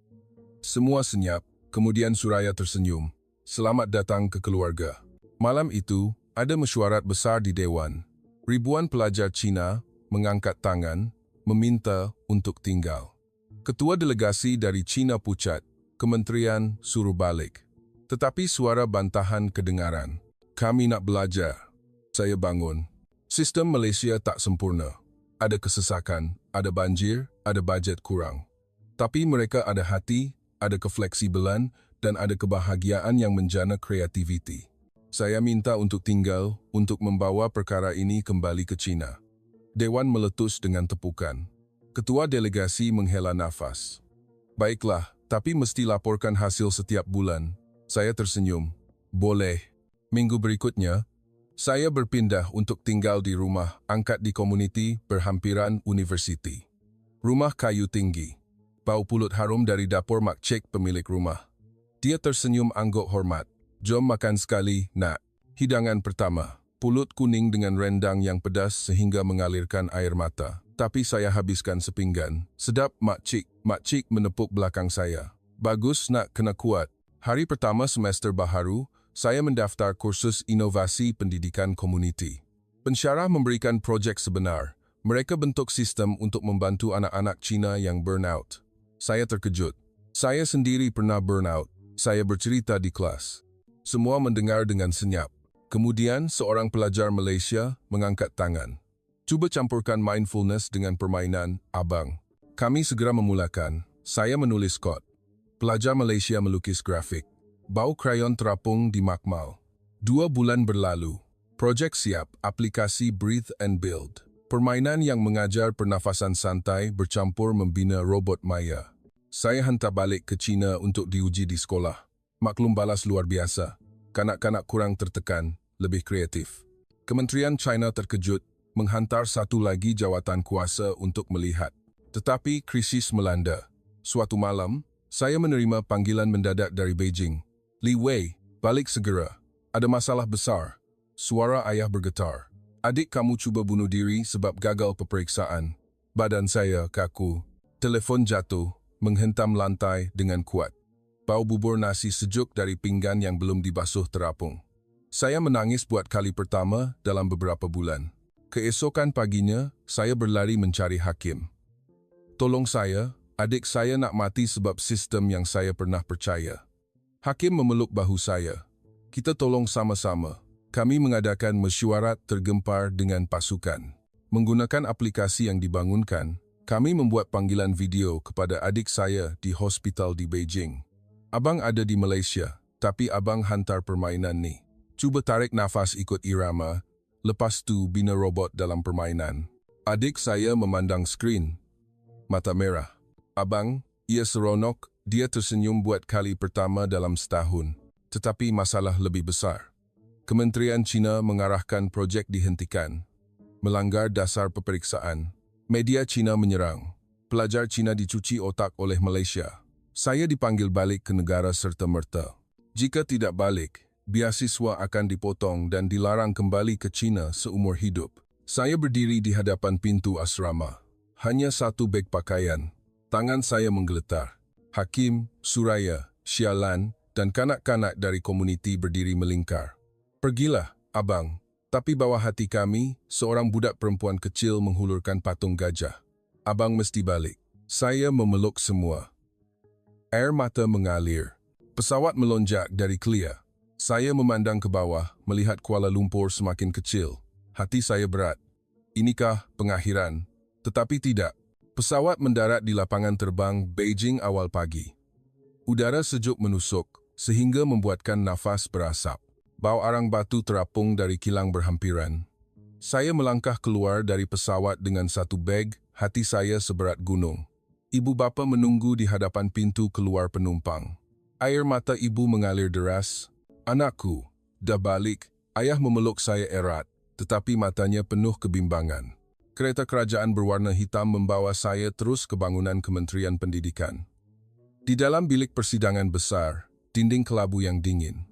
Semua senyap, kemudian Suraya tersenyum. Selamat datang ke keluarga. Malam itu, ada mesyuarat besar di Dewan. Ribuan pelajar Cina mengangkat tangan, meminta untuk tinggal. Ketua delegasi dari Cina Pucat, Kementerian suruh balik. Tetapi suara bantahan kedengaran. Kami nak belajar. Saya bangun. Sistem Malaysia tak sempurna. Ada kesesakan, ada banjir, ada bajet kurang. Tapi mereka ada hati, ada kefleksibelan, dan ada kebahagiaan yang menjana kreativiti. Saya minta untuk tinggal, untuk membawa perkara ini kembali ke China. Dewan meletus dengan tepukan. Ketua delegasi menghela nafas. Baiklah, tapi mesti laporkan hasil setiap bulan. Saya tersenyum. Boleh. Minggu berikutnya, saya berpindah untuk tinggal di rumah angkat di komuniti berhampiran universiti. Rumah kayu tinggi. Bau pulut harum dari dapur Mak Cik pemilik rumah. Dia tersenyum angguk hormat. Jom makan sekali, nak. Hidangan pertama. Pulut kuning dengan rendang yang pedas sehingga mengalirkan air mata. Tapi saya habiskan sepinggan. Sedap, Mak Cik. Mak Cik menepuk belakang saya. Bagus, nak, kena kuat. Hari pertama semester baharu, saya mendaftar kursus inovasi pendidikan komuniti. Pensyarah memberikan projek sebenar. Mereka bentuk sistem untuk membantu anak-anak Cina yang burnout. Saya terkejut. Saya sendiri pernah burnout. Saya bercerita di kelas. Semua mendengar dengan senyap. Kemudian seorang pelajar Malaysia mengangkat tangan. Cuba campurkan mindfulness dengan permainan, abang. Kami segera memulakan. Saya menulis kod. Pelajar Malaysia melukis grafik. Bau krayon terapung di makmal. 2 bulan berlalu. Projek siap, aplikasi Breathe and Build. Permainan yang mengajar pernafasan santai bercampur membina robot maya. Saya hantar balik ke China untuk diuji di sekolah. Maklum balas luar biasa. Kanak-kanak kurang tertekan, lebih kreatif. Kementerian China terkejut, menghantar satu lagi jawatan kuasa untuk melihat. Tetapi krisis melanda. Suatu malam, saya menerima panggilan mendadak dari Beijing. Li Wei, balik segera. Ada masalah besar. Suara ayah bergetar. Adik kamu cuba bunuh diri sebab gagal peperiksaan. Badan saya kaku. Telefon jatuh, menghentam lantai dengan kuat. Bau bubur nasi sejuk dari pinggan yang belum dibasuh terapung. Saya menangis buat kali pertama dalam beberapa bulan. Keesokan paginya, saya berlari mencari hakim. Tolong saya, adik saya nak mati sebab sistem yang saya pernah percaya. Hakim memeluk bahu saya. Kita tolong sama-sama. Kami mengadakan mesyuarat tergempar dengan pasukan. Menggunakan aplikasi yang dibangunkan, kami membuat panggilan video kepada adik saya di hospital di Beijing. Abang ada di Malaysia, tapi abang hantar permainan ni. Cuba tarik nafas ikut irama, lepas tu bina robot dalam permainan. Adik saya memandang skrin. Mata merah. Abang, ia seronok, dia tersenyum buat kali pertama dalam setahun. Tetapi masalah lebih besar. Kementerian China mengarahkan projek dihentikan. Melanggar dasar peperiksaan. Media China menyerang. Pelajar China dicuci otak oleh Malaysia. Saya dipanggil balik ke negara serta-merta. Jika tidak balik, beasiswa akan dipotong dan dilarang kembali ke China seumur hidup. Saya berdiri di hadapan pintu asrama. Hanya satu beg pakaian. Tangan saya menggeletar. Hakim, Suraya, Syalan, dan kanak-kanak dari komuniti berdiri melingkar. Pergilah, abang. Tapi bawah hati kami, seorang budak perempuan kecil menghulurkan patung gajah. Abang mesti balik. Saya memeluk semua. Air mata mengalir. Pesawat melonjak dari Kelia. Saya memandang ke bawah, melihat Kuala Lumpur semakin kecil. Hati saya berat. Inikah pengakhiran? Tetapi tidak. Pesawat mendarat di lapangan terbang Beijing awal pagi. Udara sejuk menusuk, sehingga membuatkan nafas berasap. Bau arang batu terapung dari kilang berhampiran. Saya melangkah keluar dari pesawat dengan satu beg, hati saya seberat gunung. Ibu bapa menunggu di hadapan pintu keluar penumpang. Air mata ibu mengalir deras. Anakku, dah balik. Ayah memeluk saya erat, tetapi matanya penuh kebimbangan. Kereta kerajaan berwarna hitam membawa saya terus ke bangunan Kementerian Pendidikan. Di dalam bilik persidangan besar, dinding kelabu yang dingin.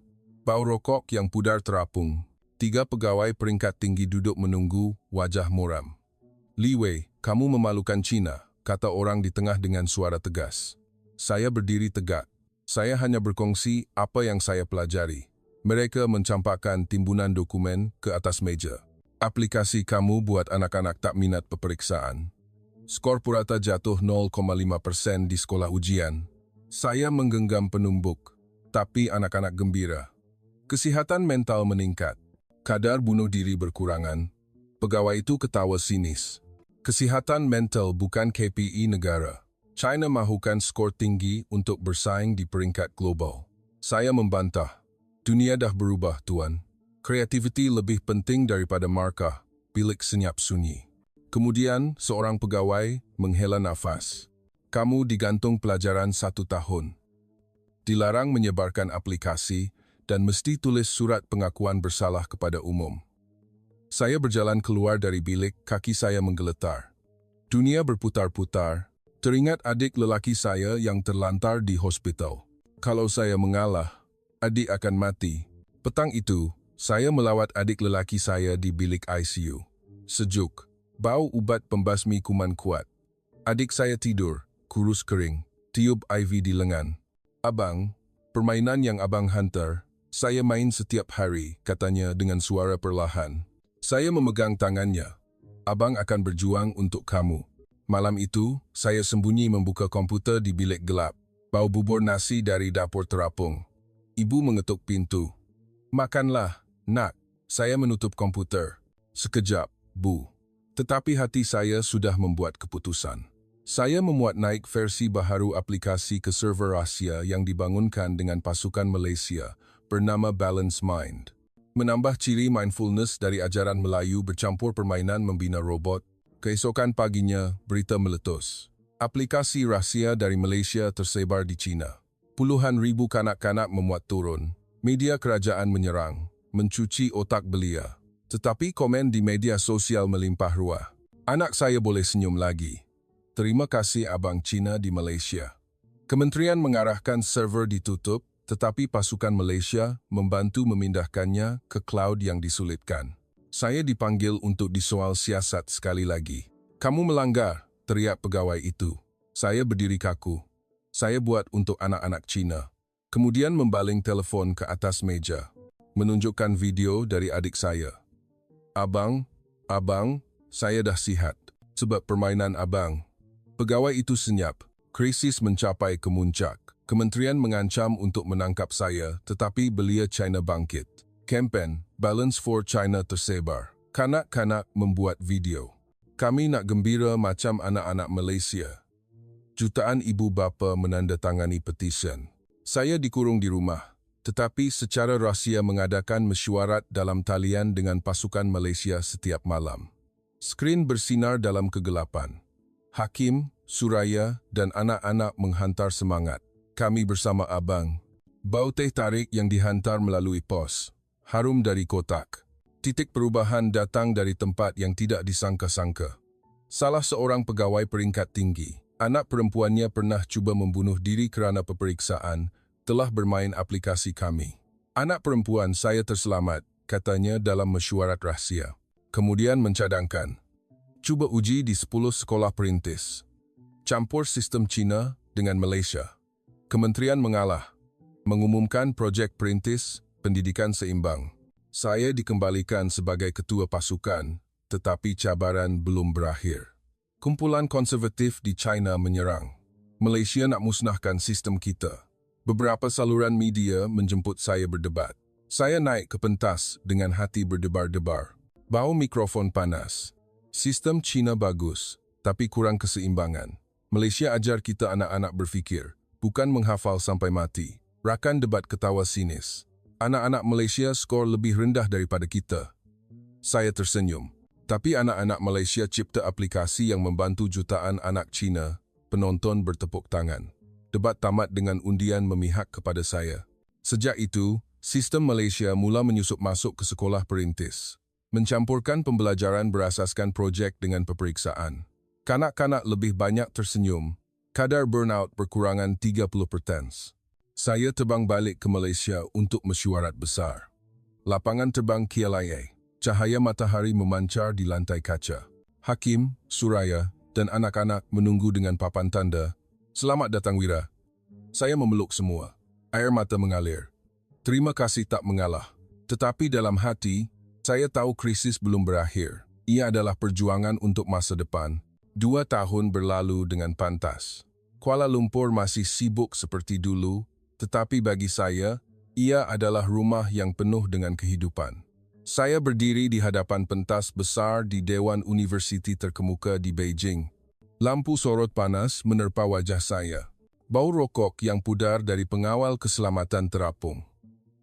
Bau rokok yang pudar terapung. 3 pegawai peringkat tinggi duduk menunggu, wajah muram. Li Wei, kamu memalukan China, kata orang di tengah dengan suara tegas. Saya berdiri tegak. Saya hanya berkongsi apa yang saya pelajari. Mereka mencampakkan timbunan dokumen ke atas meja. Aplikasi kamu buat anak-anak tak minat peperiksaan. Skor purata jatuh 0,5% di sekolah ujian. Saya menggenggam penumbuk, tapi anak-anak gembira. Kesihatan mental meningkat. Kadar bunuh diri berkurangan. Pegawai itu ketawa sinis. Kesihatan mental bukan KPI negara. China mahukan skor tinggi untuk bersaing di peringkat global. Saya membantah. Dunia dah berubah, tuan. Kreativiti lebih penting daripada markah, bilik senyap sunyi. Kemudian, seorang pegawai menghela nafas. Kamu digantung pelajaran 1 tahun. Dilarang menyebarkan aplikasi dan mesti tulis surat pengakuan bersalah kepada umum. Saya berjalan keluar dari bilik, kaki saya menggeletar. Dunia berputar-putar, teringat adik lelaki saya yang terlantar di hospital. Kalau saya mengalah, adik akan mati. Petang itu, saya melawat adik lelaki saya di bilik ICU. Sejuk, bau ubat pembasmi kuman kuat. Adik saya tidur, kurus kering, tiup IV di lengan. Abang, permainan yang abang hantar, saya main setiap hari, katanya dengan suara perlahan. Saya memegang tangannya. Abang akan berjuang untuk kamu. Malam itu, saya sembunyi membuka komputer di bilik gelap. Bau bubur nasi dari dapur terapung. Ibu mengetuk pintu. Makanlah, nak. Saya menutup komputer. Sekejap, Bu. Tetapi hati saya sudah membuat keputusan. Saya memuat naik versi baharu aplikasi ke server rahsia yang dibangunkan dengan pasukan Malaysia bernama Balance Mind. Menambah ciri mindfulness dari ajaran Melayu bercampur permainan membina robot. Keesokan paginya, berita meletus. Aplikasi rahsia dari Malaysia tersebar di China. Puluhan ribu kanak-kanak memuat turun. Media kerajaan menyerang, mencuci otak belia. Tetapi komen di media sosial melimpah ruah. Anak saya boleh senyum lagi. Terima kasih Abang China di Malaysia. Kementerian mengarahkan server ditutup, tetapi pasukan Malaysia membantu memindahkannya ke cloud yang disulitkan. Saya dipanggil untuk disoal siasat sekali lagi. Kamu melanggar, teriak pegawai itu. Saya berdiri kaku. Saya buat untuk anak-anak Cina. Kemudian membaling telepon ke atas meja. Menunjukkan video dari adik saya. Abang, saya dah sihat. Sebab permainan abang. Pegawai itu senyap. Krisis mencapai kemuncak. Kementerian mengancam untuk menangkap saya, tetapi belia China bangkit. Kempen Balance for China tersebar. Kanak-kanak membuat video. Kami nak gembira macam anak-anak Malaysia. Jutaan ibu bapa menandatangani petisen. Saya dikurung di rumah, tetapi secara rahsia mengadakan mesyuarat dalam talian dengan pasukan Malaysia setiap malam. Skrin bersinar dalam kegelapan. Hakim, Suraya dan anak-anak menghantar semangat. Kami bersama abang. Bau teh tarik yang dihantar melalui pos. Harum dari kotak. Titik perubahan datang dari tempat yang tidak disangka-sangka. Salah seorang pegawai peringkat tinggi, anak perempuannya pernah cuba membunuh diri kerana peperiksaan, telah bermain aplikasi kami. Anak perempuan saya terselamat, katanya dalam mesyuarat rahsia. Kemudian mencadangkan, cuba uji di 10 sekolah perintis. Campur sistem China dengan Malaysia. Kementerian mengalah, mengumumkan projek perintis pendidikan seimbang. Saya dikembalikan sebagai ketua pasukan, tetapi cabaran belum berakhir. Kumpulan konservatif di China menyerang. Malaysia nak musnahkan sistem kita. Beberapa saluran media menjemput saya berdebat. Saya naik ke pentas dengan hati berdebar-debar. Bau mikrofon panas. Sistem China bagus, tapi kurang keseimbangan. Malaysia ajar kita anak-anak berfikir. Bukan menghafal sampai mati. Rakan debat ketawa sinis. Anak-anak Malaysia skor lebih rendah daripada kita. Saya tersenyum. Tapi anak-anak Malaysia cipta aplikasi yang membantu jutaan anak Cina. Penonton bertepuk tangan. Debat tamat dengan undian memihak kepada saya. Sejak itu, sistem Malaysia mula menyusup masuk ke sekolah perintis. Mencampurkan pembelajaran berasaskan projek dengan peperiksaan. Kanak-kanak lebih banyak tersenyum. Kadar burnout berkurangan 30%. Saya terbang balik ke Malaysia untuk mesyuarat besar. Lapangan terbang KLIA. Cahaya matahari memancar di lantai kaca. Hakim, Suraya dan anak-anak menunggu dengan papan tanda. Selamat datang Wira. Saya memeluk semua. Air mata mengalir. Terima kasih tak mengalah. Tetapi dalam hati, saya tahu krisis belum berakhir. Ia adalah perjuangan untuk masa depan. 2 tahun berlalu dengan pantas. Kuala Lumpur masih sibuk seperti dulu, tetapi bagi saya, ia adalah rumah yang penuh dengan kehidupan. Saya berdiri di hadapan pentas besar di Dewan Universiti terkemuka di Beijing. Lampu sorot panas menerpa wajah saya. Bau rokok yang pudar dari pengawal keselamatan terapung.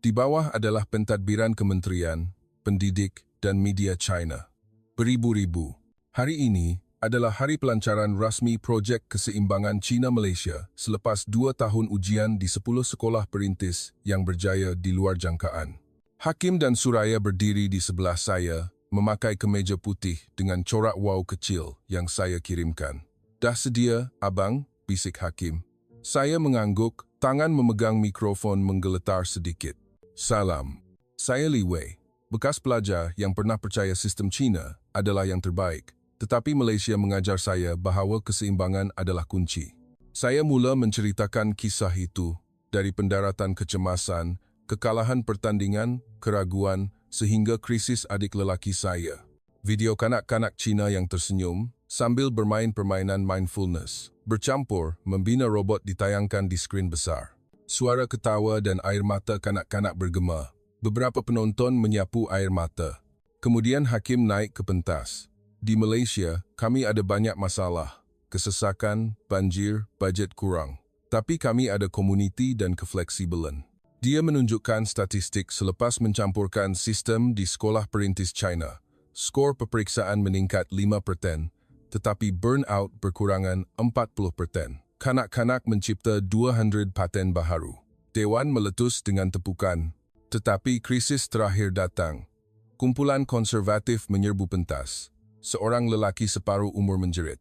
Di bawah adalah pentadbiran kementerian, pendidik, dan media China. Beribu-ribu. Hari ini adalah hari pelancaran rasmi Projek Keseimbangan China-Malaysia selepas 2 tahun ujian di 10 sekolah perintis yang berjaya di luar jangkaan. Hakim dan Suraya berdiri di sebelah saya, memakai kemeja putih dengan corak wow kecil yang saya kirimkan. Dah sedia, abang? Bisik Hakim. Saya mengangguk, tangan memegang mikrofon menggeletar sedikit. Salam. Saya Li Wei. Bekas pelajar yang pernah percaya sistem China adalah yang terbaik, tetapi Malaysia mengajar saya bahawa keseimbangan adalah kunci. Saya mula menceritakan kisah itu, dari pendaratan kecemasan, kekalahan pertandingan, keraguan, sehingga krisis adik lelaki saya. Video kanak-kanak Cina yang tersenyum sambil bermain permainan mindfulness, bercampur membina robot ditayangkan di skrin besar. Suara ketawa dan air mata kanak-kanak bergema. Beberapa penonton menyapu air mata. Kemudian Hakim naik ke pentas. Di Malaysia, kami ada banyak masalah. Kesesakan, banjir, bajet kurang. Tapi kami ada komuniti dan kefleksibelan. Dia menunjukkan statistik selepas mencampurkan sistem di sekolah perintis China. Skor peperiksaan meningkat 5%, tetapi burnout berkurangan 40%. Kanak-kanak mencipta 200 paten baharu. Dewan meletus dengan tepukan, tetapi krisis terakhir datang. Kumpulan konservatif menyerbu pentas. Seorang lelaki separuh umur menjerit.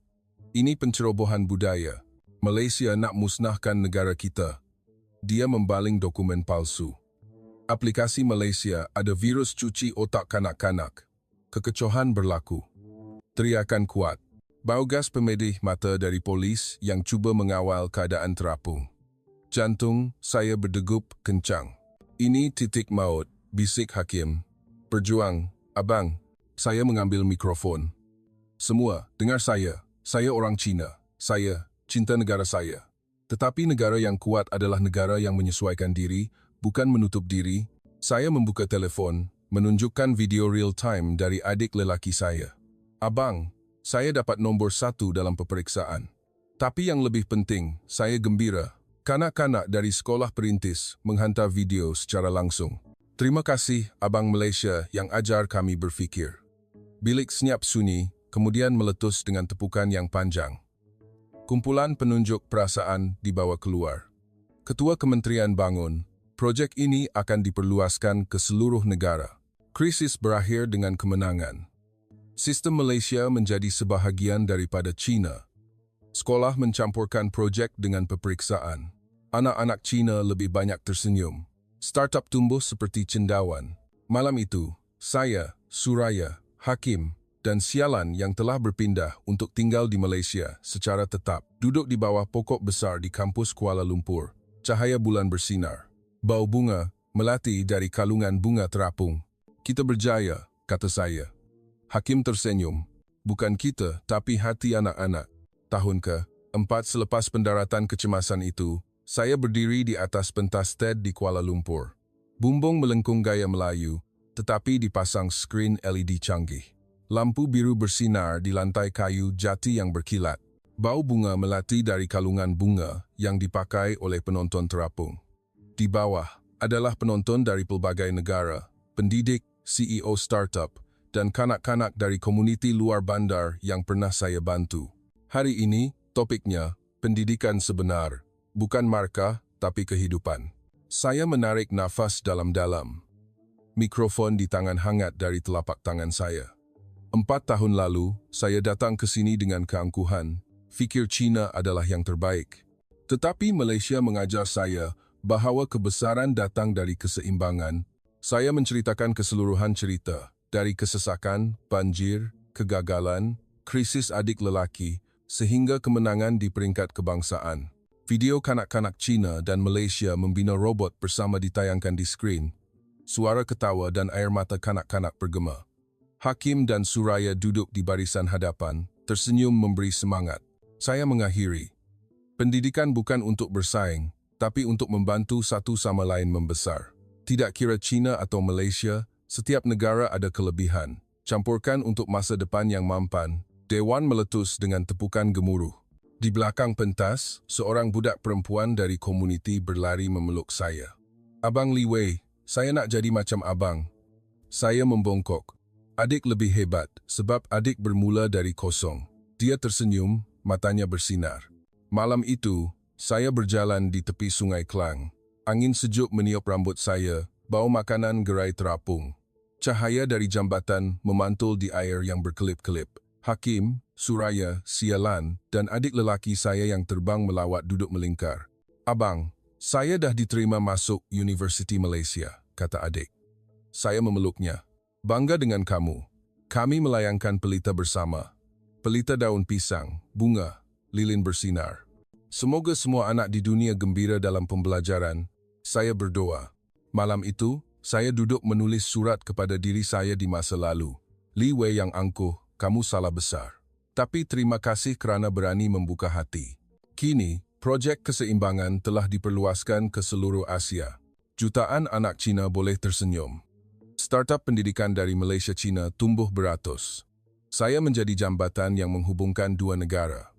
Ini pencerobohan budaya. Malaysia nak musnahkan negara kita. Dia membaling dokumen palsu. Aplikasi Malaysia ada virus cuci otak kanak-kanak. Kekecohan berlaku. Teriakan kuat. Bau gas pemedih mata dari polis yang cuba mengawal keadaan terapung. Jantung saya berdegup kencang. Ini titik maut, bisik Hakim. Berjuang, abang. Saya mengambil mikrofon. Semua, dengar saya. Saya orang Cina. Saya cinta negara saya. Tetapi negara yang kuat adalah negara yang menyesuaikan diri, bukan menutup diri. Saya membuka telefon, menunjukkan video real-time dari adik lelaki saya. Abang, saya dapat nombor 1 dalam peperiksaan. Tapi yang lebih penting, saya gembira. Kanak-kanak dari sekolah perintis menghantar video secara langsung. Terima kasih, Abang Malaysia yang ajar kami berfikir. Bilik senyap sunyi, kemudian meletus dengan tepukan yang panjang. Kumpulan penunjuk perasaan dibawa keluar. Ketua Kementerian bangun, projek ini akan diperluaskan ke seluruh negara. Krisis berakhir dengan kemenangan. Sistem Malaysia menjadi sebahagian daripada China. Sekolah mencampurkan projek dengan peperiksaan. Anak-anak Cina lebih banyak tersenyum. Startup tumbuh seperti cendawan. Malam itu, saya, Suraya, Hakim, dan Sialan yang telah berpindah untuk tinggal di Malaysia secara tetap, duduk di bawah pokok besar di kampus Kuala Lumpur. Cahaya bulan bersinar. Bau bunga melati dari kalungan bunga terapung. Kita berjaya, kata saya. Hakim tersenyum. Bukan kita, tapi hati anak-anak. Tahun ke-4 selepas pendaratan kecemasan itu, saya berdiri di atas pentas TED di Kuala Lumpur. Bumbung melengkung gaya Melayu, tetapi dipasang skrin LED canggih. Lampu biru bersinar di lantai kayu jati yang berkilat. Bau bunga melati dari kalungan bunga yang dipakai oleh penonton terapung. Di bawah adalah penonton dari pelbagai negara, pendidik, CEO startup, dan kanak-kanak dari komuniti luar bandar yang pernah saya bantu. Hari ini, topiknya, pendidikan sebenar. Bukan markah, tapi kehidupan. Saya menarik nafas dalam-dalam. Mikrofon di tangan hangat dari telapak tangan saya. 4 tahun lalu, saya datang ke sini dengan keangkuhan. Fikir China adalah yang terbaik. Tetapi Malaysia mengajar saya bahawa kebesaran datang dari keseimbangan. Saya menceritakan keseluruhan cerita, dari kesesakan, banjir, kegagalan, krisis adik lelaki, sehingga kemenangan di peringkat kebangsaan. Video kanak-kanak China dan Malaysia membina robot bersama ditayangkan di skrin. Suara ketawa dan air mata kanak-kanak bergema. Hakim dan Suraya duduk di barisan hadapan, tersenyum memberi semangat. Saya mengakhiri. Pendidikan bukan untuk bersaing, tapi untuk membantu satu sama lain membesar. Tidak kira China atau Malaysia, Setiap negara ada kelebihan. Campurkan untuk masa depan yang mampan. Dewan meletus dengan tepukan gemuruh. Di belakang pentas, seorang budak perempuan dari komuniti berlari memeluk saya. Abang Li Wei, saya nak jadi macam abang. Saya membongkok. Adik lebih hebat sebab adik bermula dari kosong. Dia tersenyum, matanya bersinar. Malam itu, saya berjalan di tepi Sungai Klang. Angin sejuk meniup rambut saya, bau makanan gerai terapung. Cahaya dari jambatan memantul di air yang berkelip-kelip. Hakim, Suraya, Sialan, dan adik lelaki saya yang terbang melawat duduk melingkar. Abang, saya dah diterima masuk Universiti Malaysia, kata adik. Saya memeluknya. Bangga dengan kamu. Kami melayangkan pelita bersama. Pelita daun pisang, bunga, lilin bersinar. Semoga semua anak di dunia gembira dalam pembelajaran. Saya berdoa. Malam itu, saya duduk menulis surat kepada diri saya di masa lalu. Li Wei yang angkuh, kamu salah besar. Tapi terima kasih kerana berani membuka hati. Kini, projek keseimbangan telah diperluaskan ke seluruh Asia. Jutaan anak Cina boleh tersenyum. Startup pendidikan dari Malaysia Cina tumbuh beratus. Saya menjadi jambatan yang menghubungkan dua negara.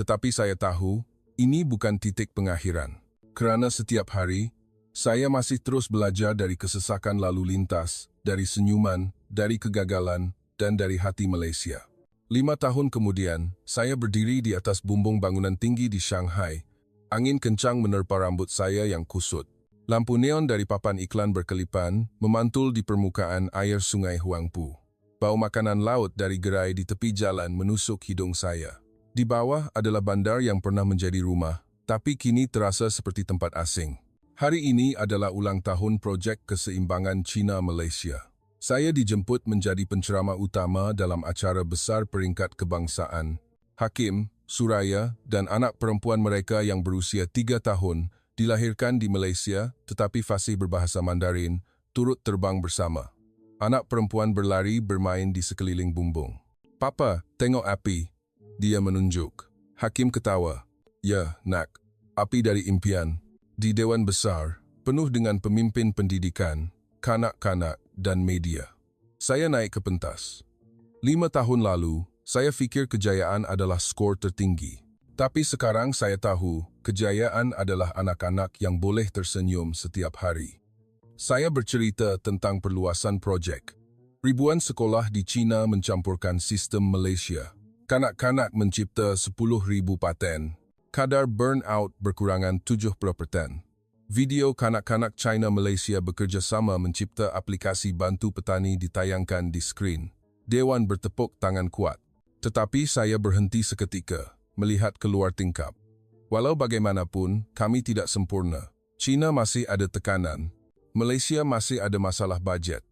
Tetapi saya tahu, ini bukan titik pengakhiran. Kerana setiap hari, saya masih terus belajar dari kesesakan lalu lintas, dari senyuman, dari kegagalan, dan dari hati Malaysia. 5 tahun kemudian, saya berdiri di atas bumbung bangunan tinggi di Shanghai. Angin kencang menerpa rambut saya yang kusut. Lampu neon dari papan iklan berkelipan memantul di permukaan air Sungai Huangpu. Bau makanan laut dari gerai di tepi jalan menusuk hidung saya. Di bawah adalah bandar yang pernah menjadi rumah, tapi kini terasa seperti tempat asing. Hari ini adalah ulang tahun projek keseimbangan China-Malaysia. Saya dijemput menjadi penceramah utama dalam acara besar peringkat kebangsaan. Hakim, Suraya, dan anak perempuan mereka yang berusia 3 tahun dilahirkan di Malaysia tetapi fasih berbahasa Mandarin, turut terbang bersama. Anak perempuan berlari bermain di sekeliling bumbung. Papa, tengok api. Dia menunjuk. Hakim ketawa. Ya, nak. Api dari impian. Di Dewan Besar, penuh dengan pemimpin pendidikan, kanak-kanak, dan media. Saya naik ke pentas. 5 tahun lalu, saya fikir kejayaan adalah skor tertinggi. Tapi sekarang saya tahu, kejayaan adalah anak-anak yang boleh tersenyum setiap hari. Saya bercerita tentang perluasan projek. Ribuan sekolah di China mencampurkan sistem Malaysia. Kanak-kanak mencipta 10,000 paten. Kadar burnout berkurangan 70%. Video kanak-kanak China Malaysia bekerjasama mencipta aplikasi bantu petani ditayangkan di skrin. Dewan bertepuk tangan kuat. Tetapi saya berhenti seketika, melihat keluar tingkap. Walau bagaimanapun, kami tidak sempurna. China masih ada tekanan. Malaysia masih ada masalah bajet.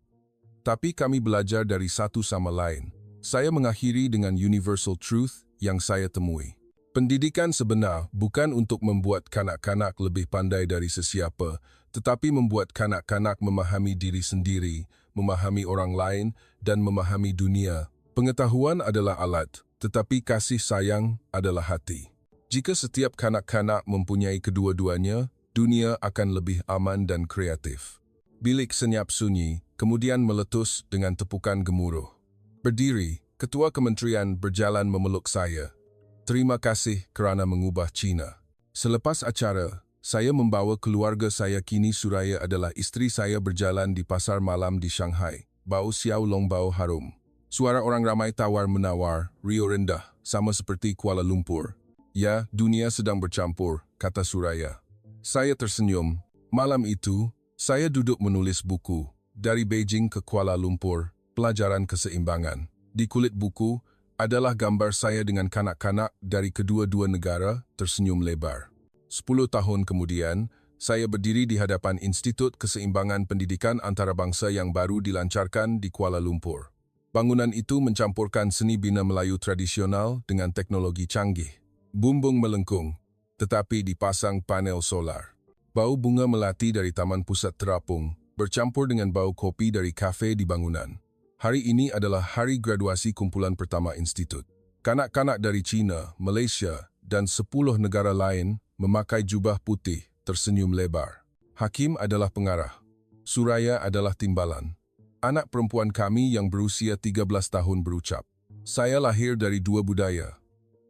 Tapi kami belajar dari satu sama lain. Saya mengakhiri dengan universal truth yang saya temui. Pendidikan sebenar bukan untuk membuat kanak-kanak lebih pandai dari sesiapa, tetapi membuat kanak-kanak memahami diri sendiri, memahami orang lain, dan memahami dunia. Pengetahuan adalah alat, tetapi kasih sayang adalah hati. Jika setiap kanak-kanak mempunyai kedua-duanya, dunia akan lebih aman dan kreatif. Bilik senyap sunyi, kemudian meletus dengan tepukan gemuruh. Berdiri, Ketua Kementerian berjalan memeluk saya. Terima kasih kerana mengubah China. Selepas acara, saya membawa keluarga saya. Kini Suraya adalah isteri saya berjalan di pasar malam di Shanghai. Bau Xiao Long bau harum. Suara orang ramai tawar-menawar, Rio rendah, sama seperti Kuala Lumpur. Ya, dunia sedang bercampur, kata Suraya. Saya tersenyum. Malam itu, saya duduk menulis buku. Dari Beijing ke Kuala Lumpur, pelajaran keseimbangan. Di kulit buku, adalah gambar saya dengan kanak-kanak dari kedua-dua negara tersenyum lebar. 10 tahun kemudian, saya berdiri di hadapan Institut Keseimbangan Pendidikan Antarabangsa yang baru dilancarkan di Kuala Lumpur. Bangunan itu mencampurkan seni bina Melayu tradisional dengan teknologi canggih. Bumbung melengkung, tetapi dipasang panel solar. Bau bunga melati dari Taman Pusat terapung, bercampur dengan bau kopi dari kafe di bangunan. Hari ini adalah hari graduasi kumpulan pertama institut. Kanak-kanak dari China, Malaysia, dan 10 negara lain memakai jubah putih, tersenyum lebar. Hakim adalah pengarah. Suraya adalah timbalan. Anak perempuan kami yang berusia 13 tahun berucap, "Saya lahir dari dua budaya.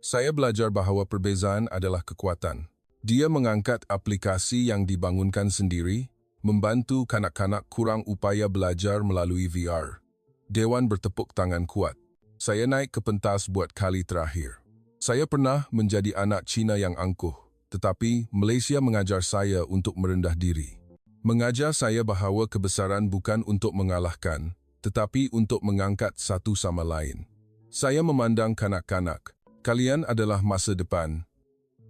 Saya belajar bahawa perbezaan adalah kekuatan." Dia mengangkat aplikasi yang dibangunkan sendiri, membantu kanak-kanak kurang upaya belajar melalui VR. Dewan bertepuk tangan kuat. Saya naik ke pentas buat kali terakhir. Saya pernah menjadi anak Cina yang angkuh, tetapi Malaysia mengajar saya untuk merendah diri. Mengajar saya bahawa kebesaran bukan untuk mengalahkan, tetapi untuk mengangkat satu sama lain. Saya memandang kanak-kanak, kalian adalah masa depan.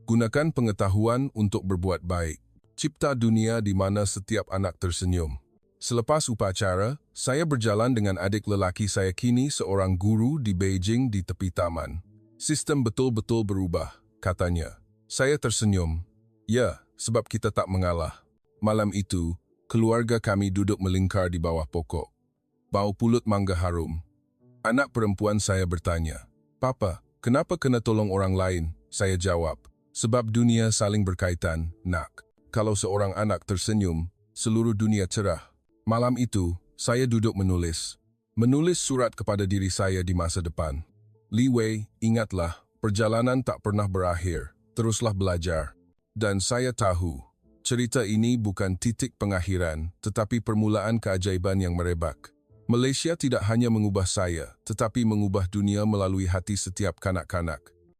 Gunakan pengetahuan untuk berbuat baik. Cipta dunia di mana setiap anak tersenyum. Selepas upacara, saya berjalan dengan adik lelaki saya kini seorang guru di Beijing di tepi taman. Sistem betul-betul berubah, katanya. Saya tersenyum. Ya, sebab kita tak mengalah. Malam itu, keluarga kami duduk melingkar di bawah pokok. Bau pulut mangga harum. Anak perempuan saya bertanya, "Papa, kenapa kena tolong orang lain?" Saya jawab, "Sebab dunia saling berkaitan, nak. Kalau seorang anak tersenyum, seluruh dunia cerah." Malam itu, saya duduk menulis. Menulis surat kepada diri saya di masa depan. Li Wei, ingatlah, perjalanan tak pernah berakhir. Teruslah belajar. Dan saya tahu, cerita ini bukan titik pengakhiran, tetapi permulaan keajaiban yang merebak. Malaysia tidak hanya mengubah saya, tetapi mengubah dunia melalui hati setiap kanak-kanak.